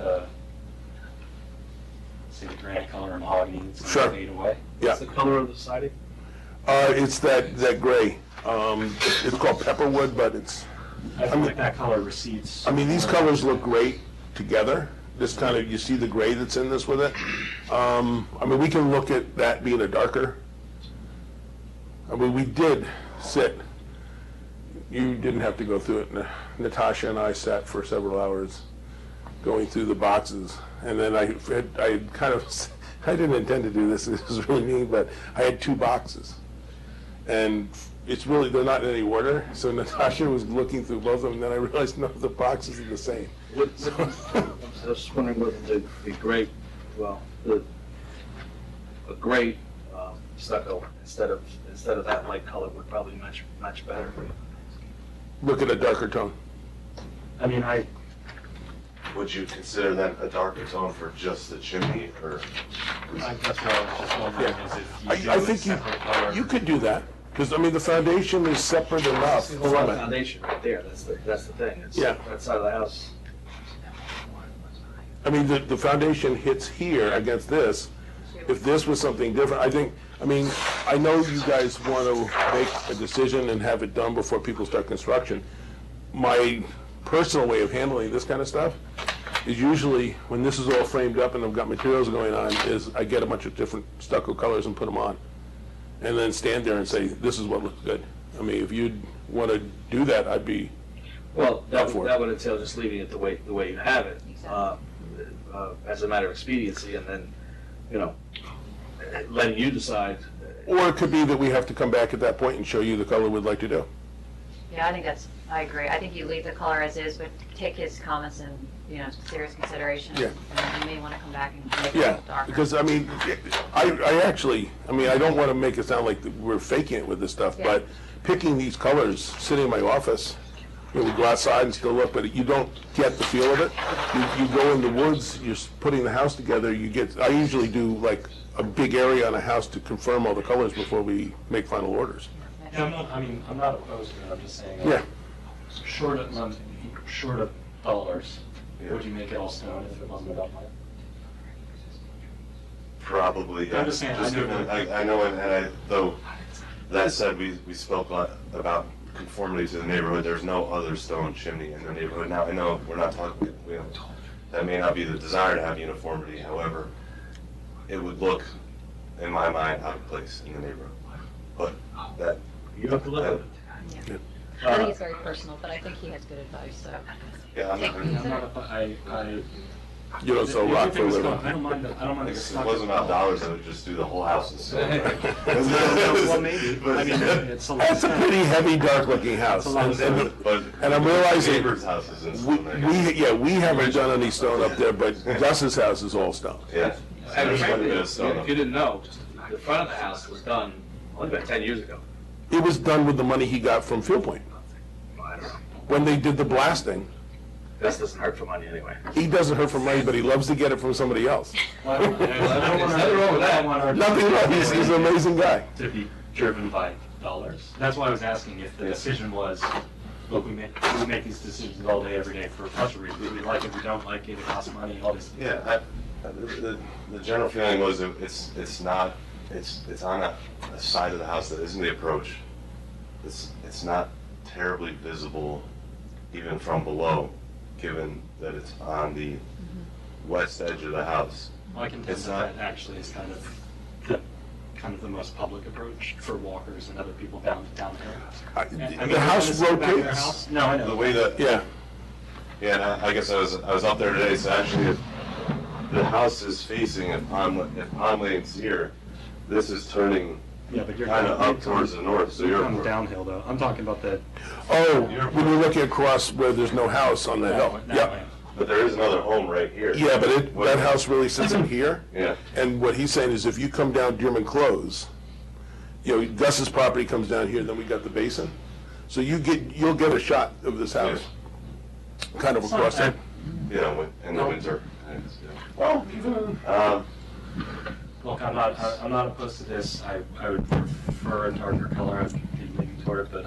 say, the granite color and mahogany, it's Sure. going to fade away. Yeah. What's the color of the siding? It's that gray. It's called pepperwood, but it's, I feel like that color recedes. I mean, these colors look great together. This kind of, you see the gray that's in this with it. I mean, we can look at that being a darker. I mean, we did sit, you didn't have to go through it. Natasha and I sat for several hours going through the boxes. And then I kind of, I didn't intend to do this, this is really mean, but I had 2 boxes. And it's really, they're not in any order. So Natasha was looking through both of them, and then I realized, no, the boxes are the same. I was just wondering whether the gray, well, a gray stucco instead of that light color would probably match better. Look at a darker tone. I mean, would you consider that a darker tone for just the chimney, or? That's what I was just wondering, is if you do I a think separate color. you could do that, because, I mean, the foundation is separate enough See the whole from it. foundation right there, that's the thing. It's Yeah. that side of the house. I mean, the foundation hits here against this. If this was something different, I mean, I know you guys want to make a decision and have it done before people start construction. My personal way of handling this kind of stuff is usually, when this is all framed up and I've got materials going on, is I get a bunch of different stucco colors and put them on. And then stand there and say, this is what looks good. I mean, if you'd want to do that, I'd be, Well, Go for it. that would entail just leaving it the way you have it, as a matter of expediency, and then, you know, letting you decide. or it could be that we have to come back at that point and show you the color we'd like to do. Yeah, I agree. I think you leave the color as is, but take his comments in, serious consideration. Yeah. And then you may want to come back and make it Yeah, darker. because, I mean, I actually, I don't want to make it sound like we're faking it with this stuff, Yeah. but picking these colors, sitting in my office, we go outside and still look, but you don't get the feel of it. You go in the woods, you're putting the house together, I usually do like a big area on a house to confirm all the colors before we make final orders. Yeah, I'm not opposed to it, I'm just saying. Yeah. Short of dollars, would you make it all stone if it wasn't about money? Probably, yeah. I'm just saying, I know, and though, that said, we spoke a lot about conformity to the neighborhood. There's no other stone chimney in the neighborhood. Now, I know we're not talking, that may not be the desire to have uniformity, however, it would look, in my mind, out of place in the neighborhood. But that. You have to look at it. Yeah. I think it's very personal, but I think he has good advice, so. Yeah, You don't sell rock for a living. I don't mind If the it stucco. wasn't about dollars, I would just do the whole house. Well, maybe. I mean, it's a lot. That's a pretty heavy, dark-looking house. It's a lot of And- stone. And I'm realizing, Neighbor's house is in stone. we haven't done any stone up there, but Gus's house is all stone. Yeah. And There's quite a frankly, bit of stone if up you didn't know, the front of the house was done only about 10 years ago. It was done with the money he got from Field Point. I don't know. When they did the blasting, That doesn't hurt for money anyway. he doesn't hurt for money, but he loves to get it from somebody else. Well, I don't There's nothing wrong with that. I don't want our- Nothing wrong, he's an amazing guy. To be driven by dollars. That's why I was asking if the decision was, look, we make these decisions all day, every day for a bunch of reasons. We like it, we don't like it, it costs money, all this. Yeah, the general feeling was that it's on a side of the house that isn't the approach. It's not terribly visible even from below, given that it's on the west edge of the house. Well, I can tell It's that not- that actually is kind of the most public approach for walkers and other people downtown. I mean, The house in the back of their rotates. house- No, I know. The way that, Yeah, yeah, and I guess I was up there today, so actually, if the house is facing, if Pond Lane's here, this is turning Yeah, but you're kind of coming- up towards the north, so You're you're. coming downhill though. I'm talking about the. oh, when you're looking across where there's no house on the hill. that Yep. way. But there is another home right here. Yeah, but that house really sits in here. Yeah. And what he's saying is if you come down Dearman Close, Gus's property comes down here, then we got the basin. So you'll get a shot of this house, kind of across that. Yeah, in the winter. Well, even, Look, I'm not opposed to this. I would prefer a darker color. I'd be leaning toward it, but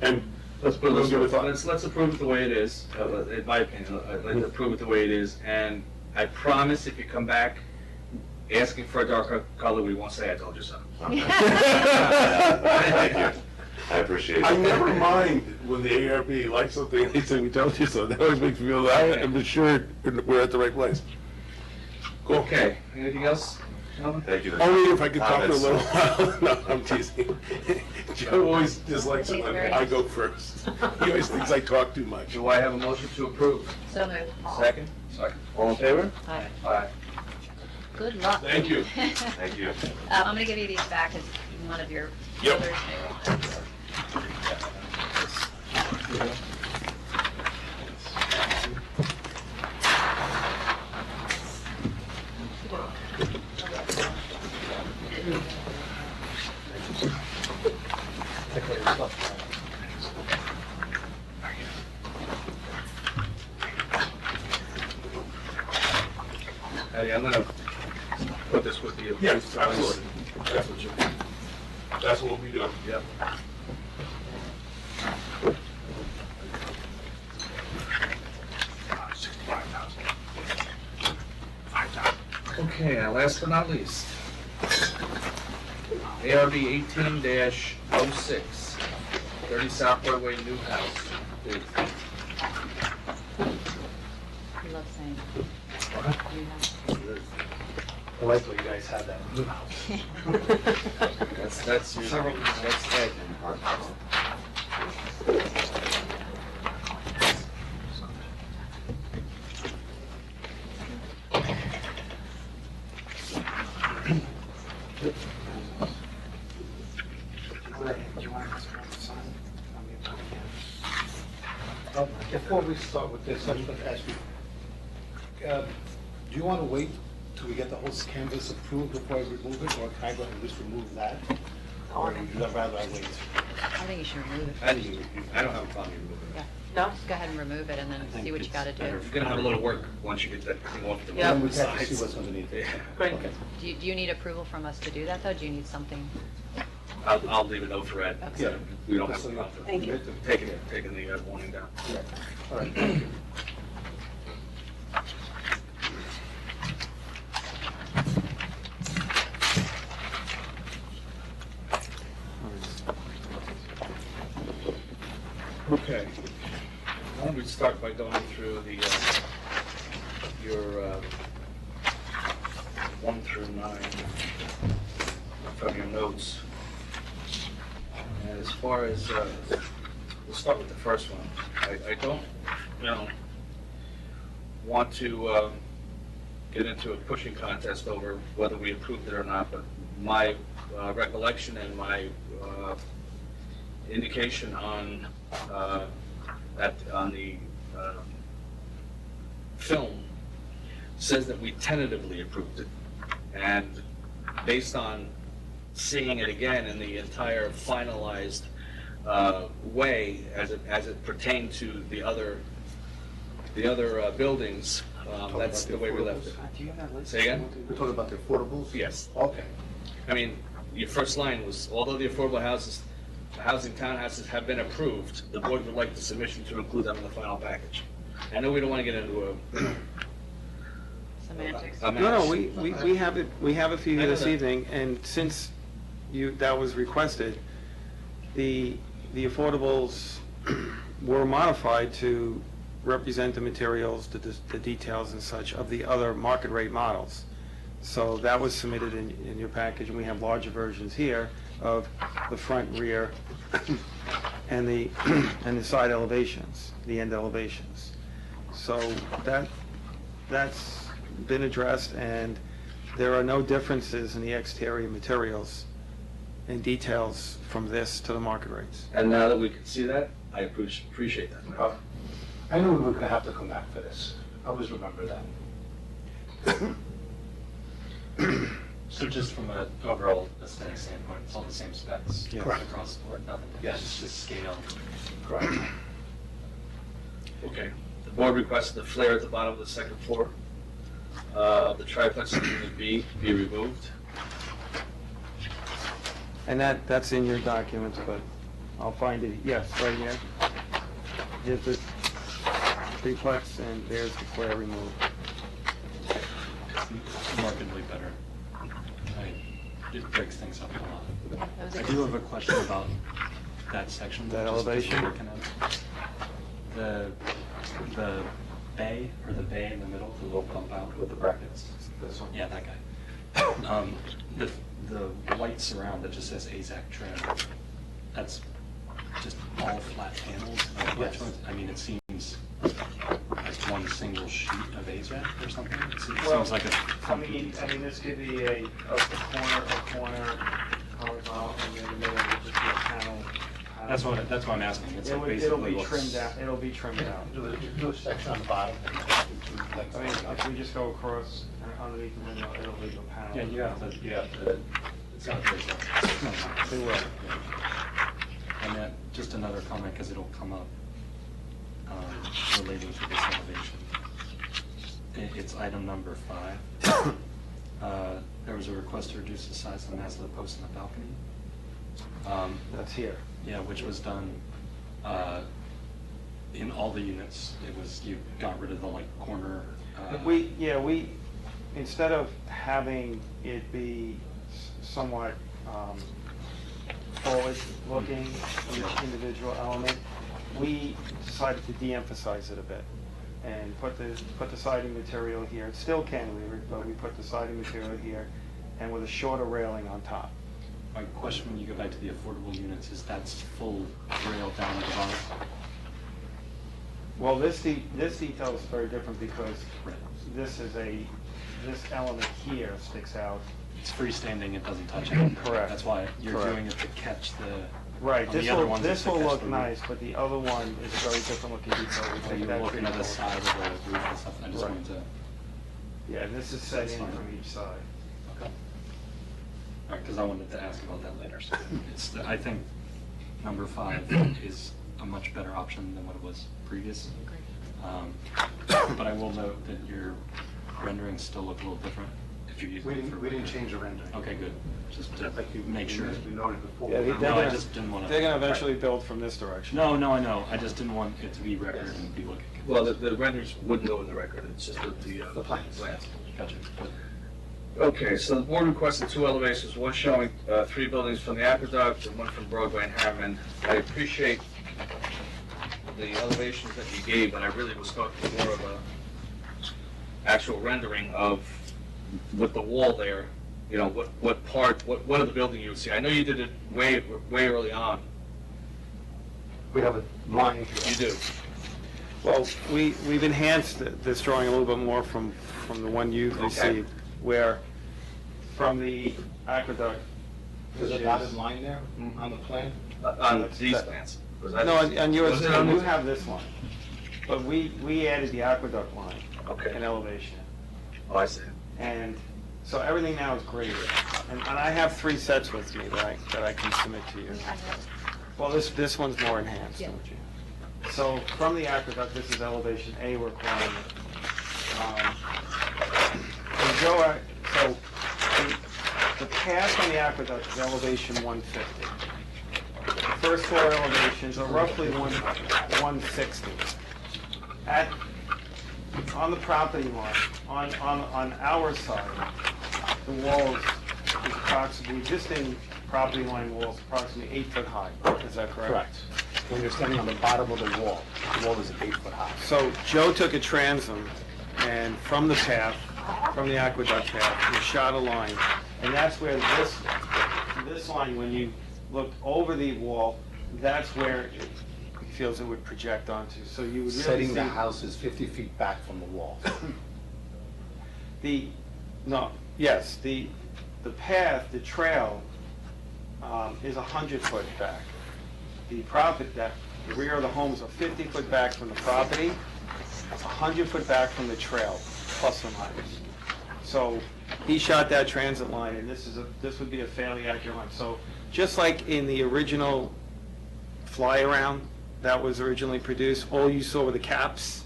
and Let's put it this We'll give it way. thought. Let's approve it the way it is, in my opinion. I'd like to approve it the way it is, and I promise if you come back asking for a darker color, we won't say I told you so. Thank you. I appreciate it. I never mind when the ARB likes something, and they say, we told you so. That always makes me feel that I'm sure we're at the right place. Cool. Okay, anything else, gentlemen? Thank you. Only if I could talk for a Comments? little while. No, I'm teasing. Joe always dislikes it when I go first. He always thinks I talk too much. Do I have a motion to approve? So moved. Second? Second. All in favor? Aye. Aye. Good luck. Thank you. Thank you. I'm gonna give you these back as one of your Yep. others maybe. would be approved. Yes, to us. absolutely. That's what you, That's what we'll be doing. yep. Okay, last but not least, ARB 18-06, 30 South Broadway, new house. You love saying. I like what you guys have that blue house. That's Ed. Before we start with this, I'm going to ask you, do you want to wait till we get the whole canvas approved before I remove it, or can I go ahead and just remove that? Or would you rather I wait? I think you should remove it. I don't have a problem removing Yeah. No? Go ahead and remove it and then see what you gotta do. it. You're gonna have a little work once you get that thing off the Yeah. Then we have to sides. see what's underneath it. Yeah. Great. Do you need approval from us to do that, though? Do you need something? I'll leave a note for Ed. Okay. So we don't have a problem. Thank you. Taking the warning down. All right, thank you. Okay. Why don't we start by going through the, your 1 through 9 from your notes. And as far as, we'll start with the first one. I don't, want to get into a pushing contest over whether we approved it or not, but my recollection and my indication on the film says that we tentatively approved it. And based on seeing it again in the entire finalized way as it pertained to the other buildings, that's the way we left it. Do you have that list? Say again? We're talking about the affordables? Yes. Okay. I mean, your first line was, although the affordable housing townhouses have been approved, the board would like the submission to include them in the final package. I know we don't want to get into Semantics? No, we have it for you I know this that. evening, and since that was requested, the affordables were modified to represent the materials, the details and such of the other market rate models. So that was submitted in your package, and we have larger versions here of the front, rear, and the side elevations, the end elevations. So that's been addressed, and there are no differences in the exterior materials and details from this to the market rates. And now that we can see that, I appreciate that. I knew we were going to have to come back for this. I always remember that. So just from an overall aesthetic standpoint, it's all the same specs? Yes. Correct. Across the board, nothing? Yes. It's just scale? Correct. Okay. The board requested the flare at the bottom of the second floor of the triplex in Unit B be removed. And that's in your documents, but I'll find it, yes, right here. Here's the triplex, and there's the flare removed. Markedly better. It breaks things up a lot. That was a I good- do have a question about that section. That just 'cause we're elevation? working on it. The bay, or the bay in the middle, the little bump out with the brackets. This one. Yeah, that guy. The white surround that just says AZAC trim, that's just all flat panels? Yes. I mean, it seems like one single sheet of AZAC or something. It Well, seems like a funky. this could be a corner, horizontal, and in the middle would just be a panel. That's what I'm asking. It's like It'll basically be looks. trimmed out, it'll be trimmed out. Do a section on the bottom. I mean, if we just go across and underneath the window, it'll leave a panel. Yeah, you have to, it's not very They will. And then, just another comment, because it'll come up relating to this elevation. It's item number 5. there was a request to reduce the size of the mast of the post in the balcony. That's here. Yeah, which was done in all the units. It was, you got rid of the like corner. We, instead of having it be somewhat forward-looking, each individual element, we decided to de-emphasize it a bit and put the siding material here. It's still cantilevered, but we put the siding material here and with a shorter railing on top. My question when you go back to the affordable units is that's full rail down at the bottom? Well, this detail is very different because this element here sticks out. It's freestanding, it doesn't touch anything. Correct. That's why you're Correct. doing it to catch the... Right, on the other ones, this it's to will catch look the roof. nice, but the other one is a very different looking detail. We So take you're that looking at the treatment side of the roof and stuff, and I just Right. wanted to... Yeah, and this is set That's in fine. from each side. Okay. All right, because I wanted to ask about that later. So it's, I think number 5 is a much better option than what it was previous. But I will note that your renderings still look a little different if you're using it for... We didn't change the rendering. Okay, good. Just to Like you make sure. We noted before. Yeah, No, I just didn't want to... They're gonna eventually build from this direction. No, I know. I just didn't want it to be record and be looking. Well, the renders wouldn't go in the record, it's just the plans. Gotcha. Good. Okay, so the board requested 2 elevations, one showing 3 buildings from the aqueduct and one from Broadway and Harriman. I appreciate the elevations that you gave, but I really was talking more of a actual rendering of, with the wall there, you know, what part, what of the building you would see. I know you did it way early on. We have a line You here. do. Well, we've enhanced this drawing a little bit more from the one you've Okay. received, where from the aqueduct. There's a which dotted is- line there on the plan? On these plans. Was that- No, on yours, was it on you this? have this one, but we added the aqueduct line Okay. and elevation. Oh, I see. And so everything now is graded. And I have 3 sets with me that I can submit to you. Well, this one's more enhanced. Yeah. don't you? So from the aqueduct, this is elevation A requirement. And Joe, so the path on the aqueduct is elevation 150. The first 4 elevations are roughly 160. On the property line, on our side, the wall is approximately, the existing property line wall is approximately 8 foot high. Is that correct? Correct. When you're standing on the bottom of the wall is 8 foot high. So Joe took a transom and from the path, from the aqueduct path, he shot a line. And that's where this line, when you look over the wall, that's where he feels it would project onto. So you would really Setting see the house is 50 feet back from the wall. the path, the trail is 100 foot back. The rear of the homes are 50 foot back from the property, 100 foot back from the trail, plus or minus. So he shot that transit line, and this would be a fairly accurate line. So just like in the original fly-around that was originally produced, all you saw were the caps.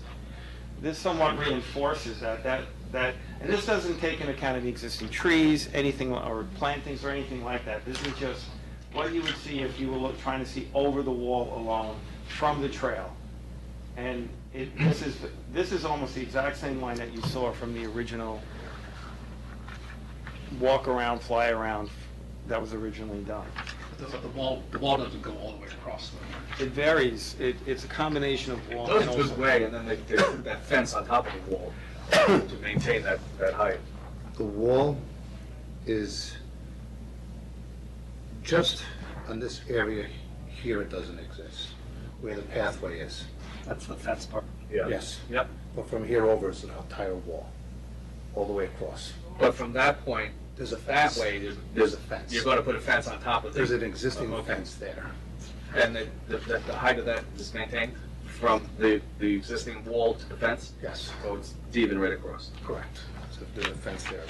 This somewhat reinforces that, and this doesn't take into account any existing trees, anything, or plantings or anything like that. This is just what you would see if you were trying to see over the wall alone from the trail. And this is almost the exact same line that you saw from the original walk-around, fly-around that was originally done. The wall doesn't go all the way across. It varies. It's a combination of wall It and goes a also... good way, and then they put that fence on top of the wall to maintain that height. The wall is just on this area here, it doesn't exist, where the pathway is. That's the fence part. Yeah. Yes. Yep. But from here over is an entire wall, all the way across. But from that point, There's a that fence. way, There's a fence. you're going to put a fence on top of it. There's an existing Okay. fence there. And the height of that is maintained from the existing wall to the fence? Yes, So it's even right across. correct. So there's a fence there.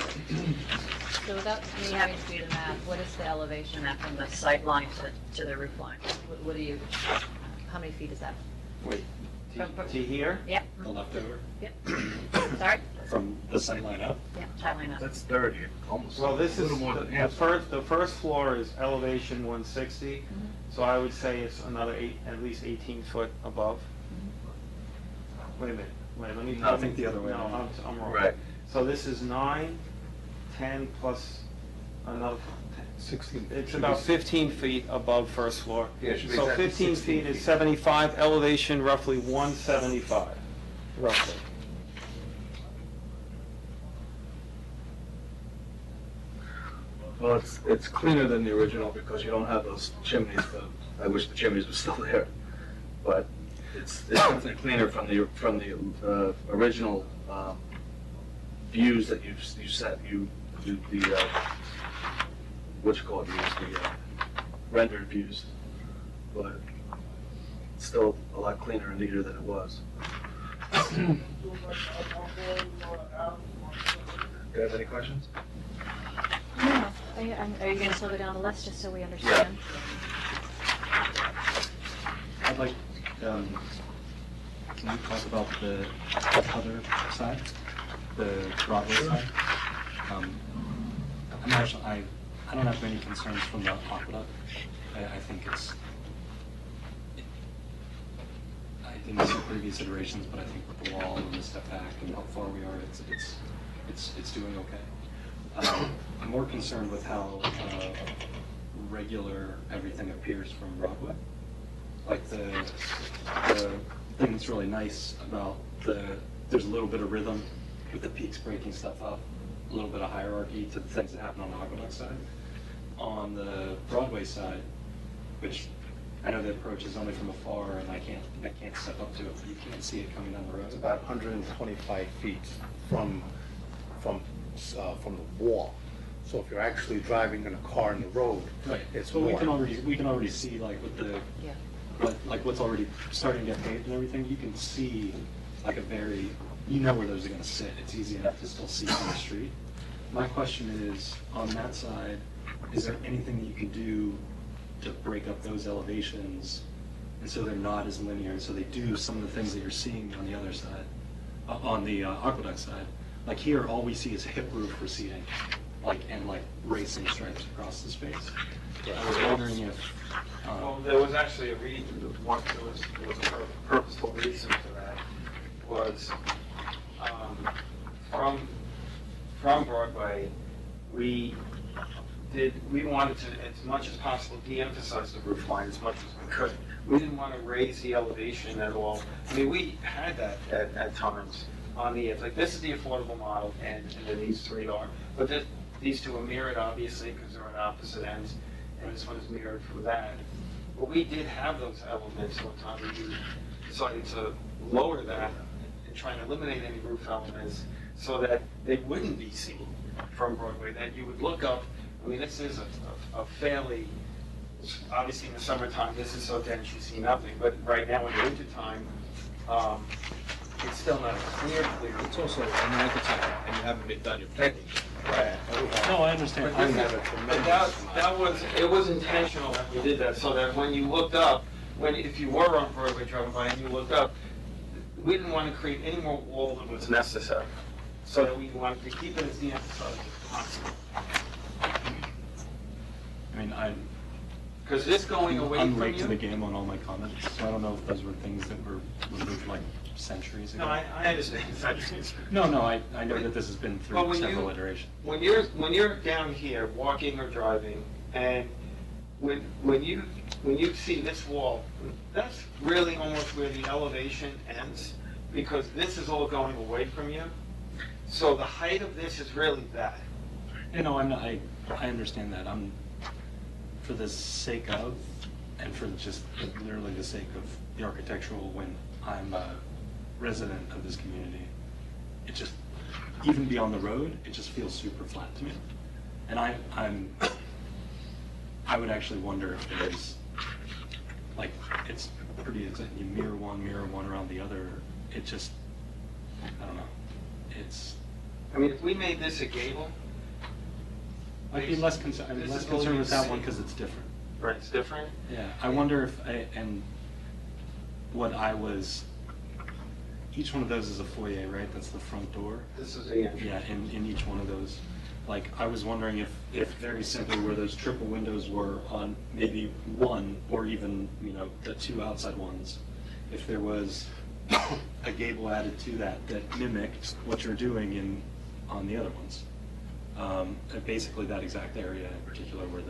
So without me having to do the math, what is the elevation from the sight line to the roof line? What do you, how many feet is that? Wait, From- to here? Yep. The leftover. Yep. Sorry? from the sight line up? Yeah, tie line up. That's 30, almost. Well, this a is, little more than the half. first floor is elevation 160, Mm-hmm. so I would say it's another at least 18 foot above. Wait a minute, let me. No, I think the other way No, around. I'm wrong. Right. So this is 9, 10 plus another, 16. it's about 15 feet above first floor. Yeah, it should be So exactly 15 16 feet is feet. 75, elevation roughly 175, roughly. Well, it's cleaner than the original because you don't have those chimneys, but I wish the chimneys were still there. But it's definitely cleaner from the original views that you set, what you call it, the rendered views. But it's still a lot cleaner and neater than it was. You guys, any questions? No. Are you going to slow it down the list just so we understand? I'd like, can you talk about the other side, the Broadway side? I don't have many concerns from the aqueduct. I think I didn't see previous iterations, but I think with the wall and the step back and how far we are, it's doing okay. I'm more concerned with how regular everything appears from Broadway. Like the thing that's really nice about there's a little bit of rhythm with the peaks breaking stuff up, a little bit of hierarchy to the things that happen on the aqueduct side. On the Broadway side, which I know the approach is only from afar and I can't step up to it, but you can't see it coming down the road. It's about 125 feet from the wall. So if you're actually driving in a car in the road, Right. it's So more. we can already see like with the Yeah. like what's already starting to get paved and everything. You can see like you know where those are going to sit. It's easy enough to still see from the street. My question is, on that side, is there anything that you can do to break up those elevations and so they're not as linear, so they do some of the things that you're seeing on the other side, on the aqueduct side? Like here, all we see is hip roof receding, and racing stripes across the space. I was wondering if, Well, there was actually there was a purposeful reason for that, was from Broadway, we wanted to, as much as possible, de-emphasize the roof line as much as we could. We didn't want to raise the elevation at all. I mean, we had that at times on the edge. Like, this is the affordable model, and then these three are. But these two are mirrored, obviously, because they're on opposite ends, and this one is mirrored for that. But we did have those elements one time. We decided to lower that and try and eliminate any roof elements so that they wouldn't be seen from Broadway, that you would look up. I mean, this is a fairly, obviously in the summertime, this is so dense you see nothing, but right now in the wintertime, it's still not clear. It's also, I could say, and you haven't been done your planting. Right. no, I understand. But it was intentional that we did that, so that when you looked up, if you were on Broadway driving by and you looked up, we didn't want to create any more wall than was necessary, so that we wanted to keep it as de-emphasized as possible. I mean, I'm Because this going away from late to the you. game on all my comments, so I don't know if those were things that were removed centuries ago. No, I understand. No, I know that this has been Well, through when several you- iterations. When you're down here, walking or driving, and when you see this wall, that's really almost where the elevation ends, because this is all going away from you. So the height of this is really that. I understand that. For the sake of, and for just literally the sake of the architectural, when I'm a resident of this community, it just, even beyond the road, it just feels super flat to me. And I would actually wonder if there's, it's pretty, you mirror one around the other, it just, I don't know, I mean, if we made this a gable. I'd be less concerned with that one because it's different. Right, it's different? Yeah, I wonder if, and what I was each one of those is a foyer, right? That's the front door. This is the entrance. Yeah, in each one of those. Like, I was wondering if very simply where those triple windows were on maybe one or even, the two outside ones, if there was a gable added to that mimicked what you're doing on the other ones. Basically that exact area in particular where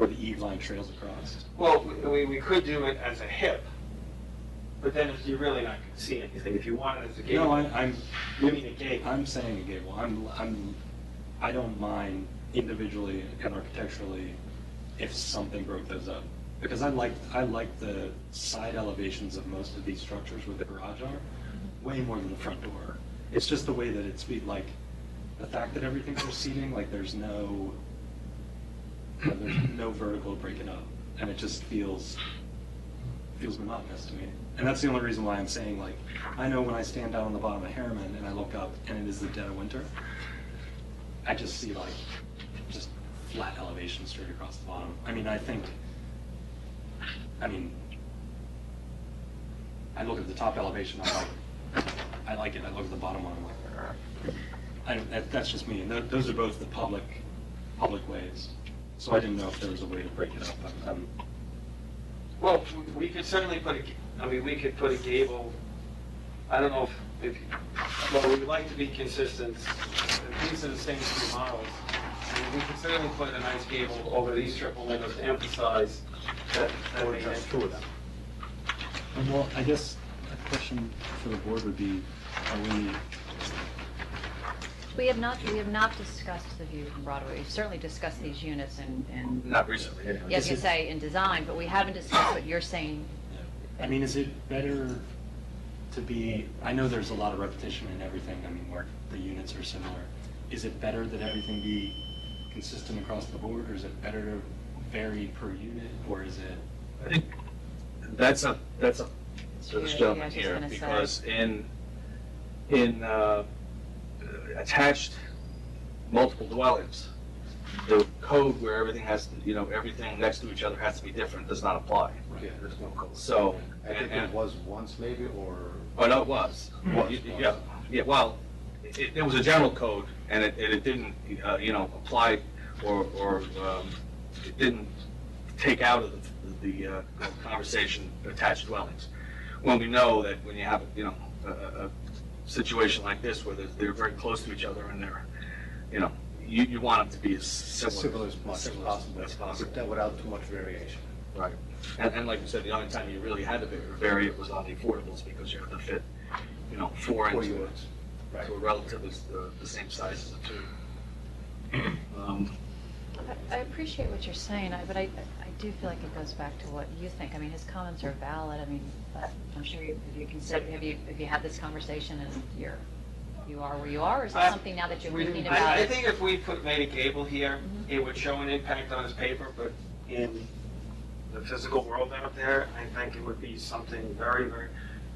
the eve line trails across. Well, we could do it as a hip, but then you're really not going to see anything. If you want it as a gable. No, You mean a gable? I'm saying a gable. I don't mind individually and architecturally if something broke those up. Because I like the side elevations of most of these structures where the garage are, way more than the front door. It's just the way that it's like, the fact that everything's receding, like there's no vertical to break it up. And it just feels monotonous to me. And that's the only reason why I'm saying, like, I know when I stand down on the bottom of Harriman and I look up and it is the dead of winter, I just see like, just flat elevation straight across the bottom. I look at the top elevation, I'm like, I like it. I look at the bottom one, I'm like, that's just me. And those are both the public ways. So I didn't know if there was a way to break it up. Well, we could certainly we could put a gable. I don't know if well, we'd like to be consistent. These are the same two models. We could certainly put a nice gable over these triple windows to emphasize that main entrance. Well, I guess a question for the board would be, We have not discussed the view from Broadway. We've certainly discussed these units and Not recently, anyway. yes, you say in design, but we haven't discussed what you're saying. is it better to be, I know there's a lot of repetition in everything, where the units are similar. Is it better that everything be consistent across the board, or is it better to vary per unit, or is it? I think that's up to this Yeah, gentleman I was just here, gonna say. because in attached multiple dwellings, the code where everything has to, everything next to each other has to be different does not apply. Yeah, there's no code. So, I think it was once maybe, or? Oh, no, it was. Yeah, well, it was a general code, and it didn't, apply, or it didn't take out of the conversation attached dwellings. When we know that when you have, a situation like this where they're very close to each other and they're, you want them to be as similar as much as possible. Without too much variation. Right. And like you said, the only time you really had to vary it was on the affordables, because you have to fit, 4 into units. Right. to a relatively the same size as the two. I appreciate what you're saying, but I do feel like it goes back to what you think. His comments are valid. But I'm sure if you consider, have you had this conversation and you are where you are, or is it something now that you're thinking about? I think if we made a gable here, it would show an impact on his paper, but in the physical world out there, I think it would be something very, very,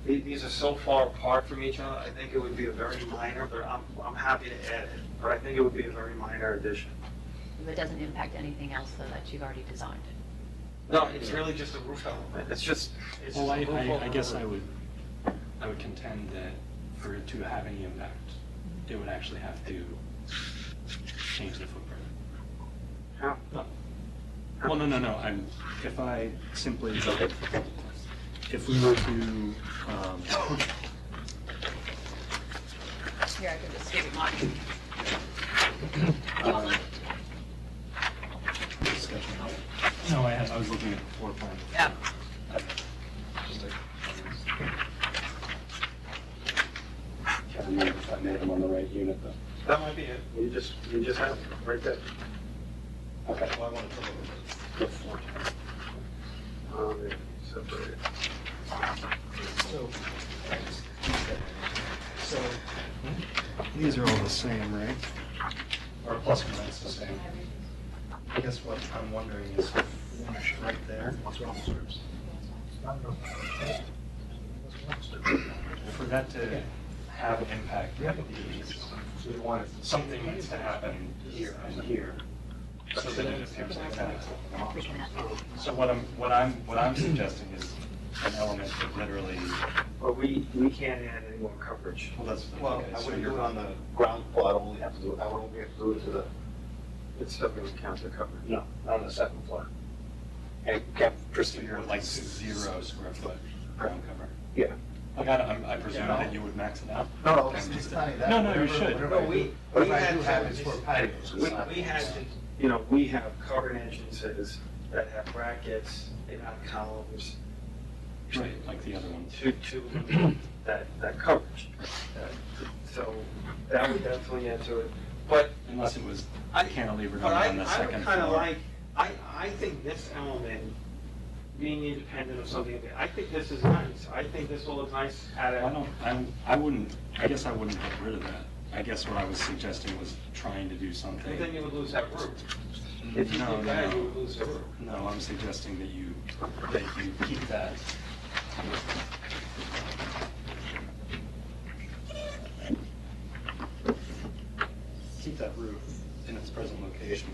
these are so far apart from each other, I think it would be a very minor, but I'm happy to add it, but I think it would be a very minor addition. It doesn't impact anything else, though, that you've already designed. No, it's really just a roof element. It's just a roof I guess element. I would contend that for it to have any impact, it would actually have to change the footprint. How? Well, no, if I simply, if we were to, Here, I could just give you mine. You want mine? no, I was looking at the floor plan. Yeah. If I made them on the right unit, though. That might be it. You just have it right there. Okay. Well, I want to The floor plan. Separated. So, these are all the same, right? Or plus or minus the same. I guess what I'm wondering is, right there, for that to have an impact, we want something needs to happen here and here, so that it appears like that. So what I'm suggesting is an element that literally, But we can't add any more coverage. well, that's, Well, okay, I so wouldn't do you're it on the ground floor, I'd only have to do it, I would only have to do it to the, It still doesn't count the coverage. no, on the second floor. And kept So proceed you're with like 0 square foot ground cover. Yeah. Like, I presume that you would max it out. No, it's not that. No, no, you Whatever- should. whatever I No, do. we But if I had do have to- it's for patios. We had to, you know, we have covered entrances that have brackets, they have columns Right, like the other one. to that coverage. So that would definitely add to it. But Unless it was I- cantilever But going on the I would second kind of floor. like, I think this element, being independent of something, I think this is nice. I think this will look nice at I wouldn't, I guess I wouldn't get rid of that. I guess what I was suggesting was trying to do something. But then you would lose that roof. If you No, did that, no. you would lose the roof. No, I'm suggesting that you keep that. Keep that roof in its present location.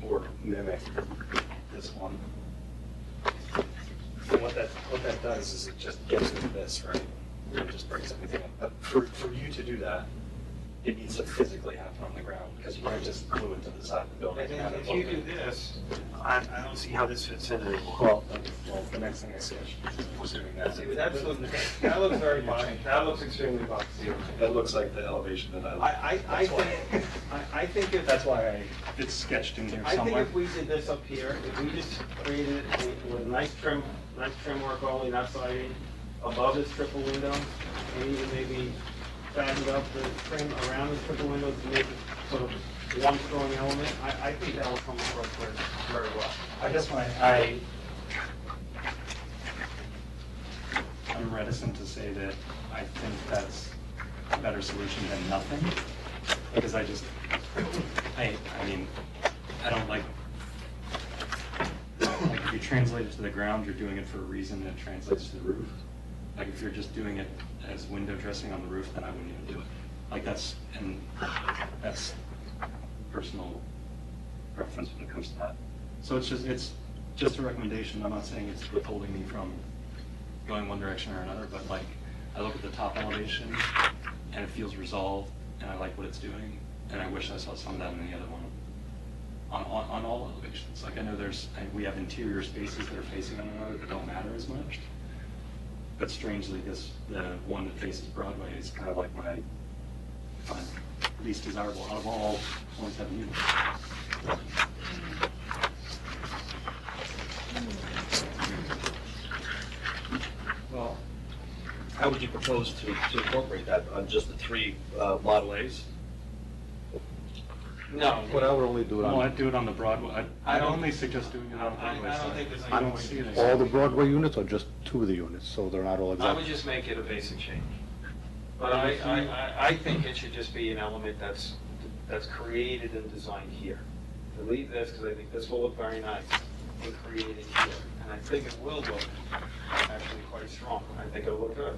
Or mimic this one. And what that does is it just gets rid of this, right? It just brings everything up. But for you to do that, it needs to physically happen on the ground, because you can't just glue it to the side of the building. And and then have it if you look do good. this, I don't see how this fits in anymore. Well, the next thing I see, was doing that. See, that looks very boxy, that looks extremely boxy. That looks like the elevation that I like. I That's why- think, I think if. That's why it's sketched in here I think somewhere. if we did this up here, if we just created it with nice trim work only, not siding, above this triple window, and even maybe fatten up the trim around the triple window to make it sort of one strong element, I think that will come across very well. I guess I'm reticent to say that I think that's a better solution than nothing, because I mean, I don't like if you translate it to the ground, you're doing it for a reason, and it translates to the roof. Like, if you're just doing it as window dressing on the roof, then I wouldn't even do it. Like, that's personal preference when it comes to that. So it's just a recommendation. I'm not saying it's withholding me from going one direction or another, but like, I look at the top elevation and it feels resolved, and I like what it's doing, and I wish I saw some of that in the other one. On all elevations. Like, I know we have interior spaces that are facing one another that don't matter as much. But strangely, the one that faces Broadway is kind of like my least desirable out of all 27 units. Well, how would you propose to incorporate that on just the three Model A's? No. But I would only do it Well, on I'd do it on the Broadway. I I'd don't- only suggest doing it on the Broadway I side. don't think there's any I don't point. see it. All the Broadway units or just two of the units, so they're not all I exact? would just make it a basic change. But I think it should just be an element that's created and designed here. To leave this, because I think this will look very nice and created here. And I think it will look actually quite strong. I think it'll look good.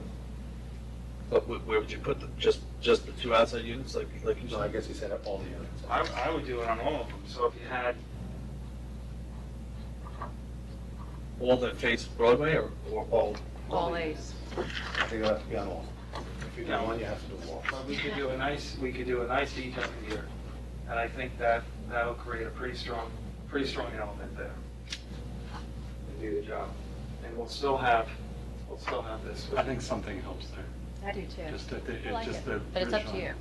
But where would you put them? Just the two outside units, like you No, I said? guess he said all the units. I would do it on all of them. So if you had, All that face Broadway or all? All A's. I think it'll have to be on all. If you do one, you have to do all. but we could do a nice detail here. And I think that'll create a pretty strong element there. And do the job. And we'll still have this. I think something helps there. I do too. Just that I like just it, the but it's up bridge to you. line.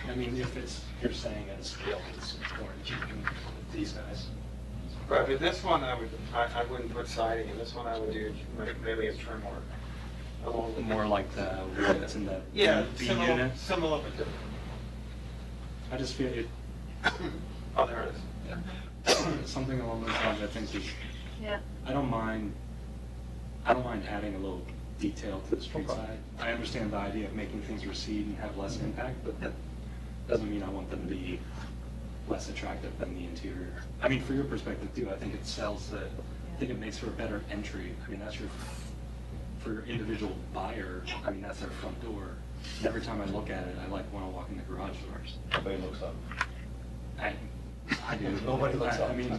I mean, if you're saying at a scale, it's more in keeping with these guys. Right, but this one I wouldn't put siding in. This one I would do maybe a trim work. Along with More like the one that's in the Yeah, B similar, unit. similar but different. I just feel it, Oh, there it is. something along those lines, I think is, Yeah. I don't mind adding a little detail to the street side. I understand the idea of making things recede and have less impact, but that doesn't mean I want them to be less attractive than the interior. I mean, for your perspective too, I think it sells the, I think it makes for a better entry. I mean, for your individual buyer, I mean, that's their front door. And every time I look at it, I want to walk in the garage doors. Everybody looks up. I do. Nobody looks up. I mean,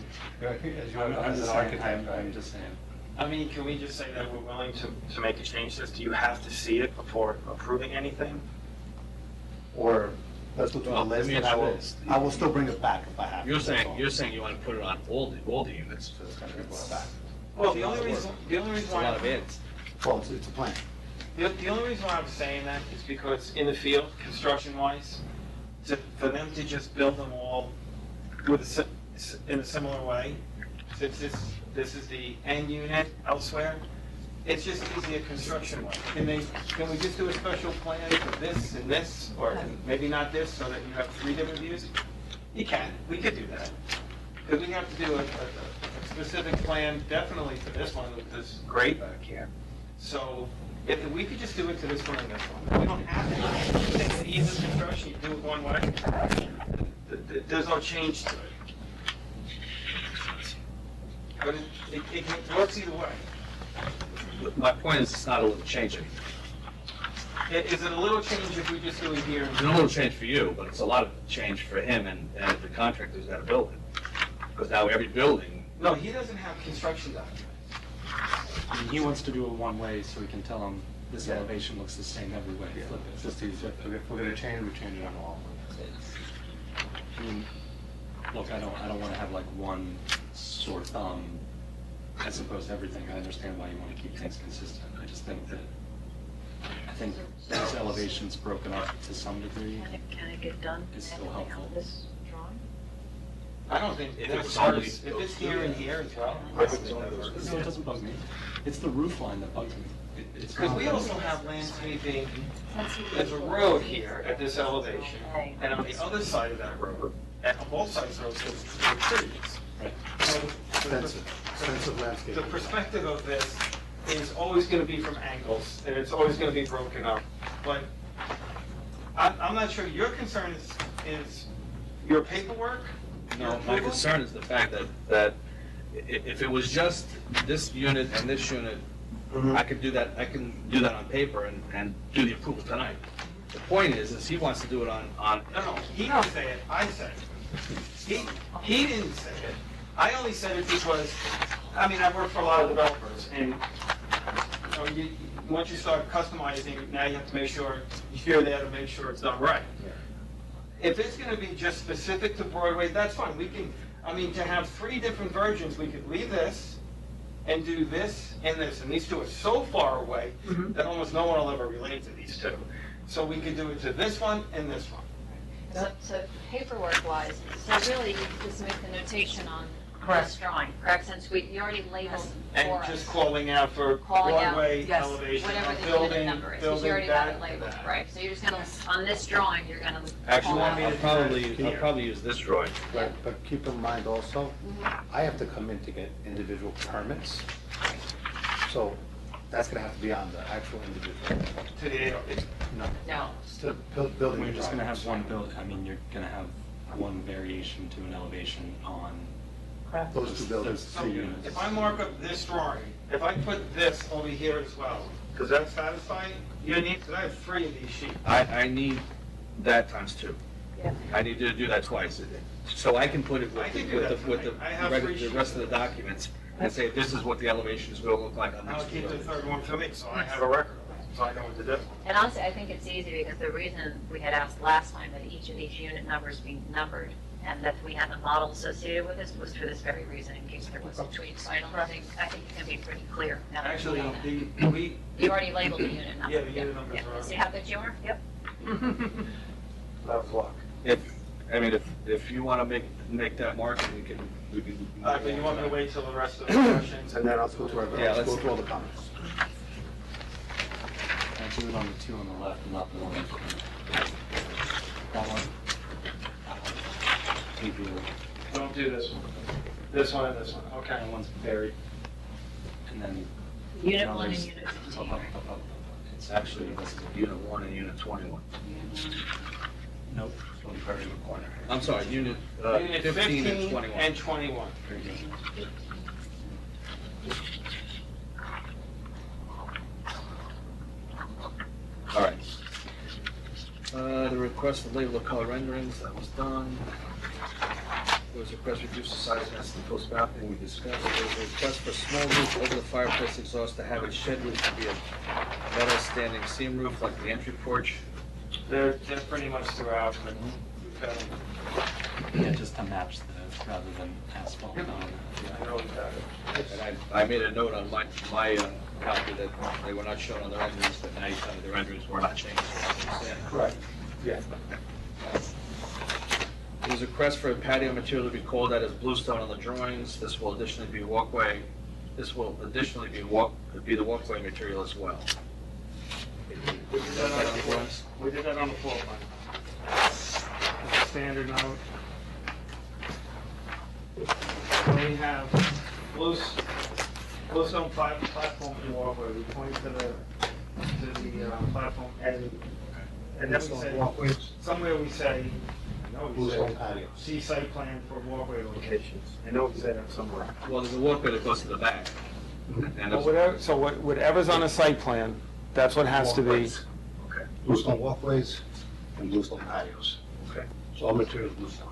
As you I'm as just an saying, architect, I'm just saying. I mean, can we just say that we're willing to make a change to this? Do you have to see it before approving anything? or let's go through the Well, let list, me and ask you this. I will still bring it back if I have to. You're that's saying, all. you're saying you want to put it on all the units. So it's gonna be brought back. Well, the only reason It's a lot of ads. Well, it's a plan. The only reason why I'm saying that is because in the field, construction-wise, for them to just build them all with in a similar way, since this is the end unit elsewhere, it's just easier construction-wise. Can we just do a special plan for this and this, or maybe not this, so that you have 3 different views? You can, we could do that. Because we have to do a specific plan, definitely for this one with this grate back here. So if we could just do it to this one and this one, we don't have to. It's easy construction, you do it one way. There's no change to it. But it works either way. My point is, it's not a little change. Is it a little change if we just do it here? It's a little change for you, but it's a lot of change for him and the contractors that are building. Because now every building, No, he doesn't have construction documents. I mean, he wants to do it one way, so we can tell him this Yeah. elevation looks the same every way. Flip it. It's just easier. If we're gonna change, we change it on all. I mean, look, I don't wanna have like one sore thumb as opposed to everything. I understand why you wanna keep things consistent. I just think that, those elevations broken up to some degree. Can it get done? It's still Anything helpful. on this drawing? I don't think, If if it's it's only- if it's here and here as well. No, it doesn't bug me. It's the roof line that bugs me. It's Because we not- also have landscaping, there's a road here at this elevation, and on the other side of that road, and on both sides of the road, there's trees. Right. So Extensive landscape. the perspective of this is always gonna be from angles, and it's always gonna be broken up. But I'm not sure, your concern is your paperwork? no, Your my approval? concern is the fact that if it was just this unit and this unit, I could do that on paper and do the approval tonight. The point is he wants to do it on, No, he didn't say it, I said it. He didn't say it. I only said it because, I mean, I work for a lot of developers, and, you know, once you start customizing, now you have to make sure, you're there to make sure it's done right. If it's gonna be just specific to Broadway, that's fine, we can, I mean, to have 3 different versions, we could leave this and do this and this, and these 2 are so far away that almost no one will ever relate to these 2. So we could do it to this one and this one. So paperwork wise, so really you just make the notation on this drawing, correct? Since you already labeled for And us. just calling out for Calling out, Broadway yes, elevation, Whatever the unit building, number is, because building you already have that, it labeled, that. right? So you're just gonna, on this drawing, you're gonna actually, call want me out. to- I'll probably use this drawing. But keep in mind also, I have to come in to get individual permits. So that's gonna have to be on the actual individual. To the 808. No. It's the building. We're just gonna have drawings. one build, I mean, you're gonna have one variation to an elevation on Those 2 buildings. those So 2 units. if I mark up this drawing, if I put this over here as well, does that satisfy your need? Because I have 3 of these sheets. I need that times 2. Yeah. I need to do that twice. So I can put it I can do with that the tonight. I have rest 3 the rest of the documents and say, this is what the elevations will look like on I'll these 2 keep the buildings. 3rd one for me, so I have a record of it, so I know what to do. And honestly, I think it's easy because the reason we had asked last time that each of these unit numbers be numbered and that we had a model associated with this was for this very reason, in case there was a tweak. So I think it can be pretty clear. now that we Actually, know that. we. You already labeled the unit number. Yeah, the unit numbers Yeah. are on. See how good you are? Yep. That was luck. If you want to make that mark, we can. But you want me to wait till the rest of the questions? And then I'll go through, Yeah, let's go let's- through all the comments. I do it on the 2 on the left and not the one. That one. Maybe Don't do this one. This one and this one, okay. that one's buried. And then. Unit now 1 and there's- unit up, 15. up. It's Actually, this is unit 1 and unit 21. Nope, it's one buried in the corner. I'm sorry, unit Unit 15 and 21. and 21. Very good. All right. The request for label of color renderings, that was done. There was a request to reduce the size of the post balcony we discussed. There was a request for a small roof over the fireplace exhaust to have a shed roof to be a metal standing seam roof like the entry porch. They're pretty much throughout, but we've got them. Yeah, just to match the, rather than asphalt. I know we've got it. And I made a note on my copy that they were not shown on the renderings, but now you tell me the renderings were not changed. Correct. Yeah. There was a request for a patio material to be called out as bluestone on the drawings. This will additionally be walkway. This will additionally be the walkway material as well. We did that on the floor. We did that on the floor plan. It's a standard note. We have bluestone platform and walkway. We point to the platform and then we say, somewhere we say, Bluestone patio. see site plan for walkway locations. I know we said that somewhere. Well, there's a walkway that goes to the back. And Whatever's on a site plan, that's what has to be. Walkways. Okay. Bluestone walkways and bluestone patios. Okay. So all material is bluestone.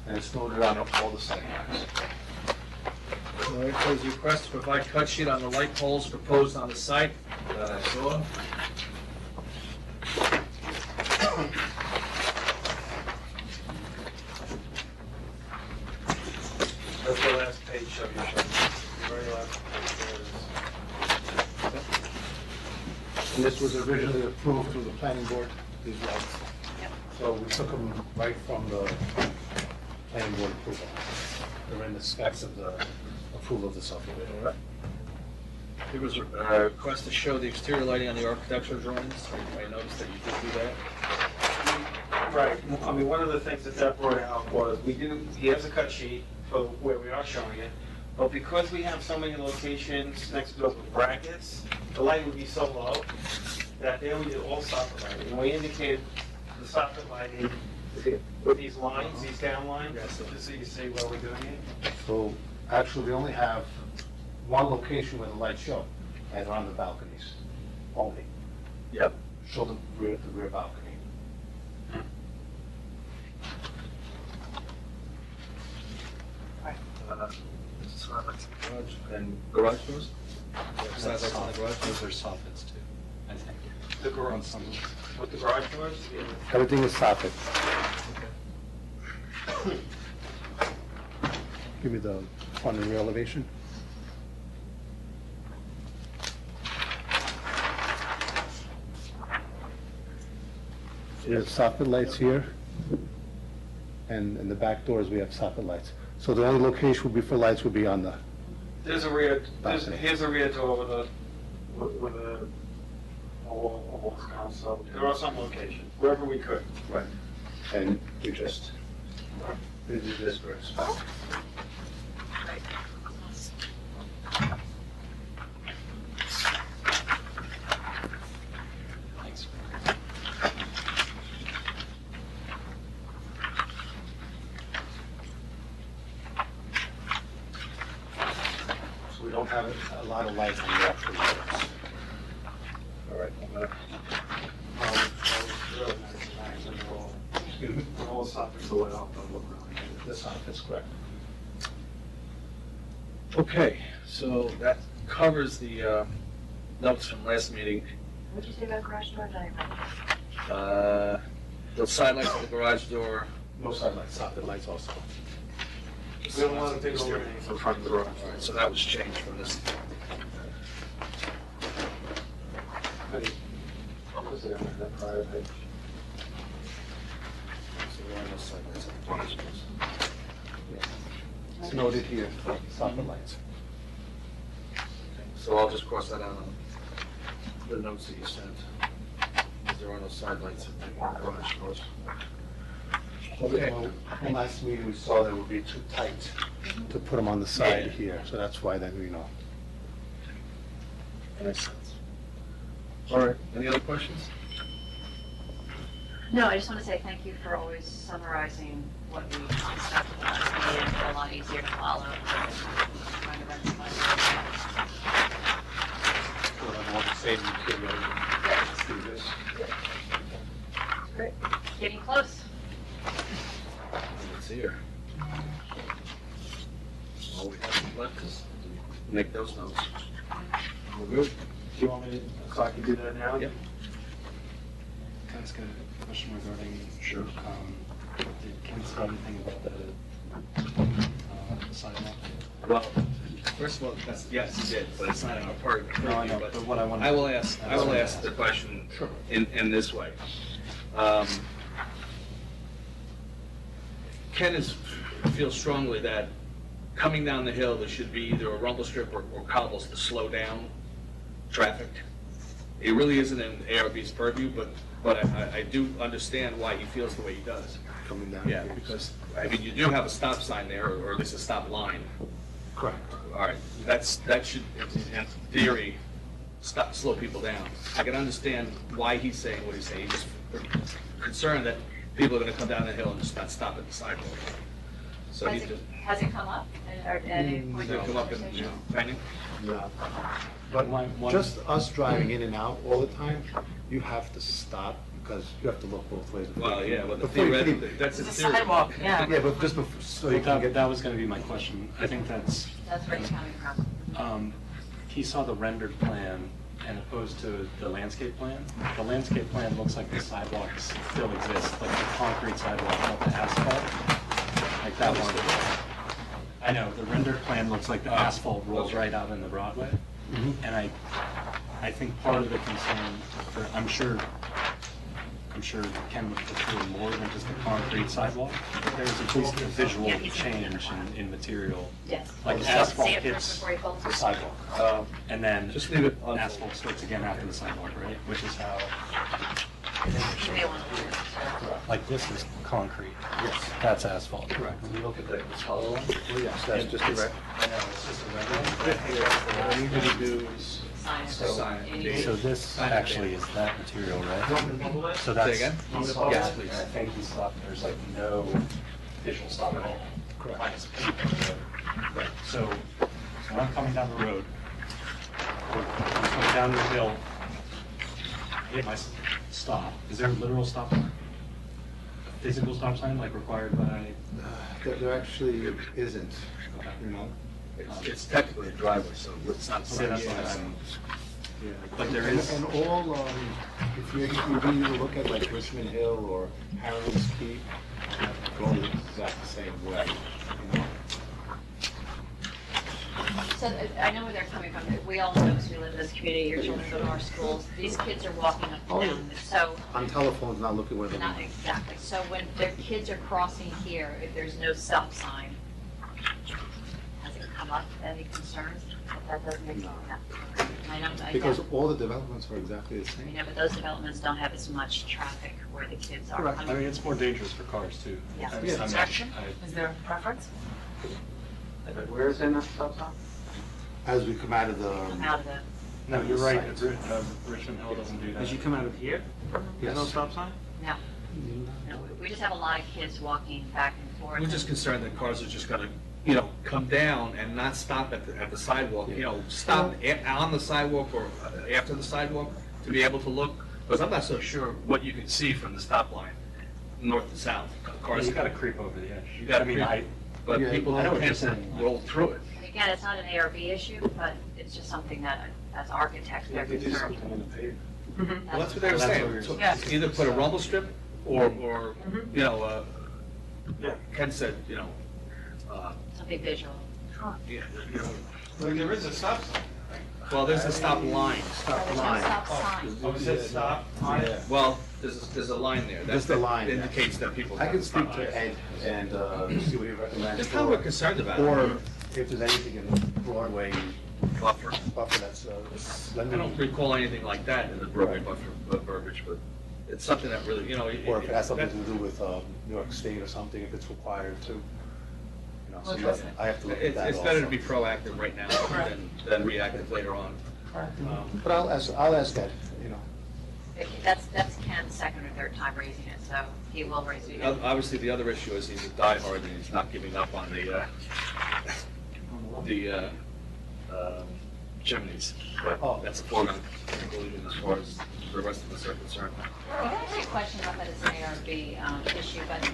And it's noted on all the site plans. All right, there was a request to provide cut sheet on the light poles proposed on the site that I saw. That's the last page of your show. The very last page there is. And this was originally approved through the planning board, these lights. So we took them right from the planning board approval. They're in the specs of the approval of the subdivision. There was a request to show the exterior lighting on the architectural drawings. I noticed that you did do that. Right, I mean, one of the things that brought out was, he has a cut sheet for where we are showing it, but because we have so many locations next to us with brackets, the light would be so low that there we did all soffit lighting. And we indicated the soffit lighting with these lines, these down lines, just so you can see where we're doing it. So actually, we only have one location where the lights show, and they're on the balconies only. Yep. Show the rear balcony. Garage and garage doors? Besides lights on the garage doors? Those are soffits too, I think. The garage, with the garage doors? Everything is soffit. Give me the front and rear elevation. We have soffit lights here, and in the back doors, we have soffit lights. So the only location would be for lights would be on the, There's a rear, Balcony. here's a rear door with a wall down, so there are some locations, wherever we could. right, and we just, we do this first. Thanks. So we don't have a lot of light on the actual doors. All right, I'm gonna, All soffits are lit up, don't look really. The soffit's correct. okay, so that covers the notes from last meeting. What'd you say about garage doors? I didn't write The side lights of the garage door. No side lights, soffit lights also. We don't want to take over anything from front of the garage. All right, so that was changed from this. Was it on that prior page? So there are no side lights on the garage doors. It's noted here, soffit lights. So I'll just cross that out on the notes that you sent. Because there are no side lights in the garage doors. Okay. Well, last meeting, we saw that it would be too tight to put them on the side here, so that's why then, That makes sense. All right, any other questions? No, I just want to say thank you for always summarizing what we discussed at the last meeting. It's a lot easier to follow. Trying to rectify we'll have all the same material. Let's do this. it. Great. Getting close. It's here. make those notes. We're good. Do you want me to, so I can do that now? Yep. Can I ask a question regarding? Sure. Did Ken say anything about the sidewalk? Well, first of all, yes, he did, but it's not in our part. No, I know, but what I want. I will ask the question in this way. Ken feels strongly that coming down the hill, there should be either a rumble strip or cobbles to slow down traffic. It really isn't in ARB's purview, but I do understand why he feels the way he does. Coming down. Yeah, because, I mean, you do have a stop sign there, or at least a stop line. Correct. All right, that should, in theory, slow people down. I can understand why he's saying what he's saying. He's just concerned that people are gonna come down the hill and just not stop at the sidewalk. So he just, Has it come up at any point? they come up and, planning? Yeah. But just us driving in and out all the time, you have to stop because you have to look both ways. Well, yeah, but Before you theoretically, can- that's a It's a theory. sidewalk, yeah. Yeah, but just before, so you can get. That was gonna be my question. I think that's, That's where it's coming from. he saw the rendered plan and opposed to the landscape plan. The landscape plan looks like the sidewalks still exist, like the concrete sidewalk, not the asphalt, like that one. I know, the rendered plan looks like the asphalt rolls right out in the Broadway. And I think part of the concern, I'm sure Ken would prefer more than just a concrete sidewalk, but there's at least a visual change in material. Yes. Like See asphalt it first hits before you go the through. sidewalk, and then Just leave it on. asphalt starts again after the sidewalk, right? Which is how, You may want to look at it. like this is concrete. Yes. That's asphalt. Correct. When you look at the color one, Oh, yes, that's just correct. I know, it's just a regular. What I'm gonna do is Sign it. sign it. So this actually is that material, right? So that's. Say again? Yes, please. I think he's stopped, there's like no visual stop at all. Correct. Minus people. Right, so when I'm coming down the road, I'm coming down the hill, hit my stop, is there a literal stop sign? A physical stop sign like required by? There actually isn't, you know? It's technically a driveway, so it's not. Okay, that's what I'm. Yeah. But there is. And all, if you really look at like Richmond Hill or Harris Keep, go the exact same way, you know? So I know where they're coming from. We all know, because we live in this community, your children go to our schools. These kids are walking up and down. So, On telephones, not looking where they're not going. exactly. So when their kids are crossing here, if there's no stop sign, has it come up, any concerns? That doesn't make sense. I know, Because all the developments are exactly the I same. mean, but those developments don't have as much traffic where the kids are. Correct. I mean, it's more dangerous for cars too. Yeah. I'm- Yeah. I'm- Objection? I- Is there a preference? where is it, stop sign? As we come out of the. Come out of the, No, you're right, Richmond Hill doesn't do that. As you come out of here, there's no stop sign? no. No, we just have a lot of kids walking back and forth. We're just concerned that cars are just gonna, come down and not stop at the sidewalk, stop on the sidewalk or after the sidewalk to be able to look, because I'm not so sure what you can see from the stop line, north to south. Cars, You gotta creep over the edge. You gotta I mean, creep. but Yeah, people I know what can't you're saying. roll through it. Again, it's not an ARB issue, but it's just something that, as architects, they're They do concerned. something in the pavement. Well, that's what they were That's what saying. we're So Yeah. Either put a rumble strip or, Yeah. Ken said, Something visual. yeah, Well, there is a stop sign. well, there's a stop line. There's no stop sign. Oh, it says stop? Yeah. Well, there's a line there. Just a line, That yeah. indicates that people. I can have speak stop. to Ed and see what he recommends. Just how we're concerned about it. Or if there's anything in the Broadway Buffer. buffer that's, I don't recall anything like that in the Broadway buffer verbiage, but it's something that really, or if it has something to do with New York State or something, if it's required to. So I have to look at that It's better to also. be proactive right now than reactive later on. But I'll ask Ed, That's Ken's second or third time raising it, so he will raise it. Obviously, the other issue is he's a diehard and he's not giving up on the chimneys. But that's a foregone conclusion as far as the rest of us are concerned. I have a question about that as an ARB issue, but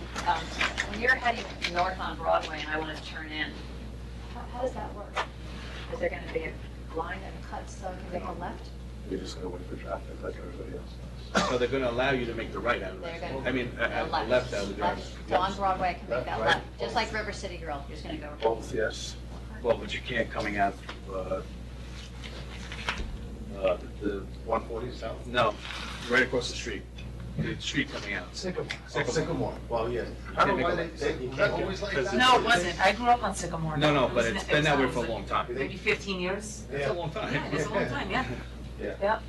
when you're heading north on Broadway and I want to turn in, how does that work? Is there gonna be a line and a cut so they go left? You're just gonna wait for traffic like everybody else. So they're gonna allow you to make the right out of They're it. gonna- I mean, Left. left out of the Left. drive. So on Broadway, I can make that Right. left, just like River City Grill, you're just gonna go. Both, yes. Well, but you can't coming out, the 140 south? No, right across the street. The street coming out. Sycamore. Sycamore. Sycamore, well, yeah. I don't know why Was that always like that? No, it wasn't. I grew up on Sycamore. No, no, It but was- it's been that way for a was long time. Maybe 15 years. It's a long time. Yeah, it's a long time, yeah. Yeah. Yep.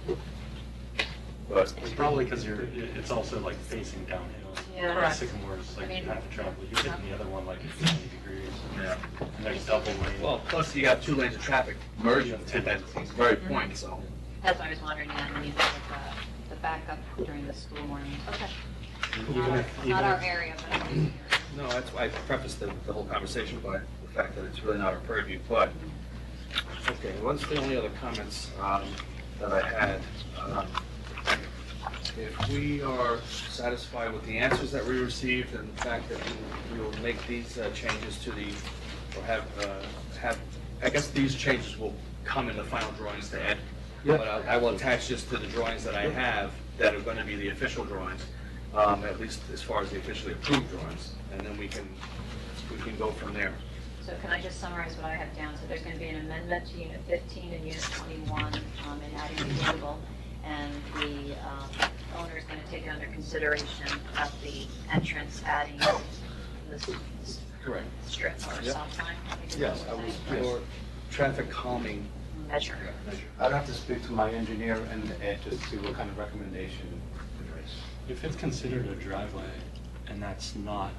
But it's probably because it's also like facing downhill. Yeah. Correct. Sycamore's like I mean- you have to travel, you're hitting the other one like 90 degrees. Yeah. And there's double lane. Well, plus you got 2 lanes of traffic merging at that very point, so. That's why I was wondering, yeah, when you have the backup during the school mornings. Okay. Not our area, but it's here. No, that's why I prefaced the whole conversation by the fact that it's really not our purview, but, okay, what's the only other comments that I had? If we are satisfied with the answers that we received and the fact that we will make these changes to the, or have, I guess these changes will come in the final drawings to Ed. But I will attach this to the drawings that I have that are going to be the official drawings, at least as far as the officially approved drawings, and then we can go from there. So can I just summarize what I have down? So there's going to be an amendment to Unit 15 and Unit 21 in adding the table, and the owner is going to take under consideration at the entrance adding this Correct. strip or Yep. stop sign. I think is Yes, what I we're was- saying. Or traffic calming Measure. I'd have to speak to my engineer and Ed to see what kind of recommendation there is. If it's considered a driveway and that's not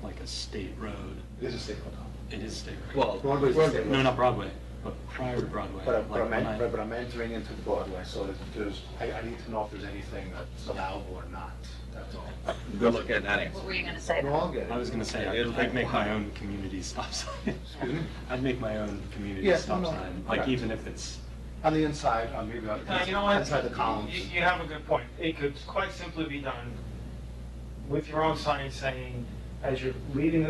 like a state road, It is a state road. it is state road. Well, Broadway's a state road. No, not Broadway, but prior to Broadway. But like when I- I'm entering into the Broadway, so I need to know if there's anything that's allowable or not, that's all. good luck getting that answer. What were you going to say? No, I'll get it. I was gonna say, It'll I'd take make a my while. own community stop sign. Excuse me? I'd make my own community Yeah, stop no, sign, correct. like even if it's, On the inside, maybe You know what? inside the columns. You have a good point. It could quite simply be done with your own sign saying, as you're leaving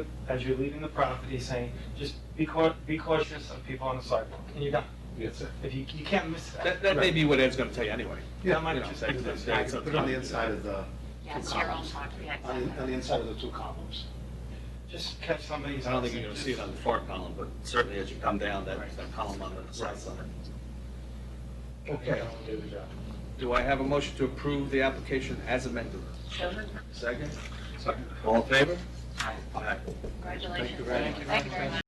the property, saying, just be cautious of people on the sidewalk, and you're done. That's it. If you can't miss that. That may be what Ed's going to tell you anyway. Yeah, That might You know, just that- be the- that- that's up Put to it on you. the inside of the Yeah, two it's your own columns. talk, yeah, On exactly. the inside of the two columns. Just catch somebody's. I don't think you're going to see it on the far column, but certainly as you come down, that column on the south side. Okay. Do I have a motion to approve the application as amended? So moved. Second? Second. All in favor? Aye. Congratulations. Thank you very much. Thank you very much.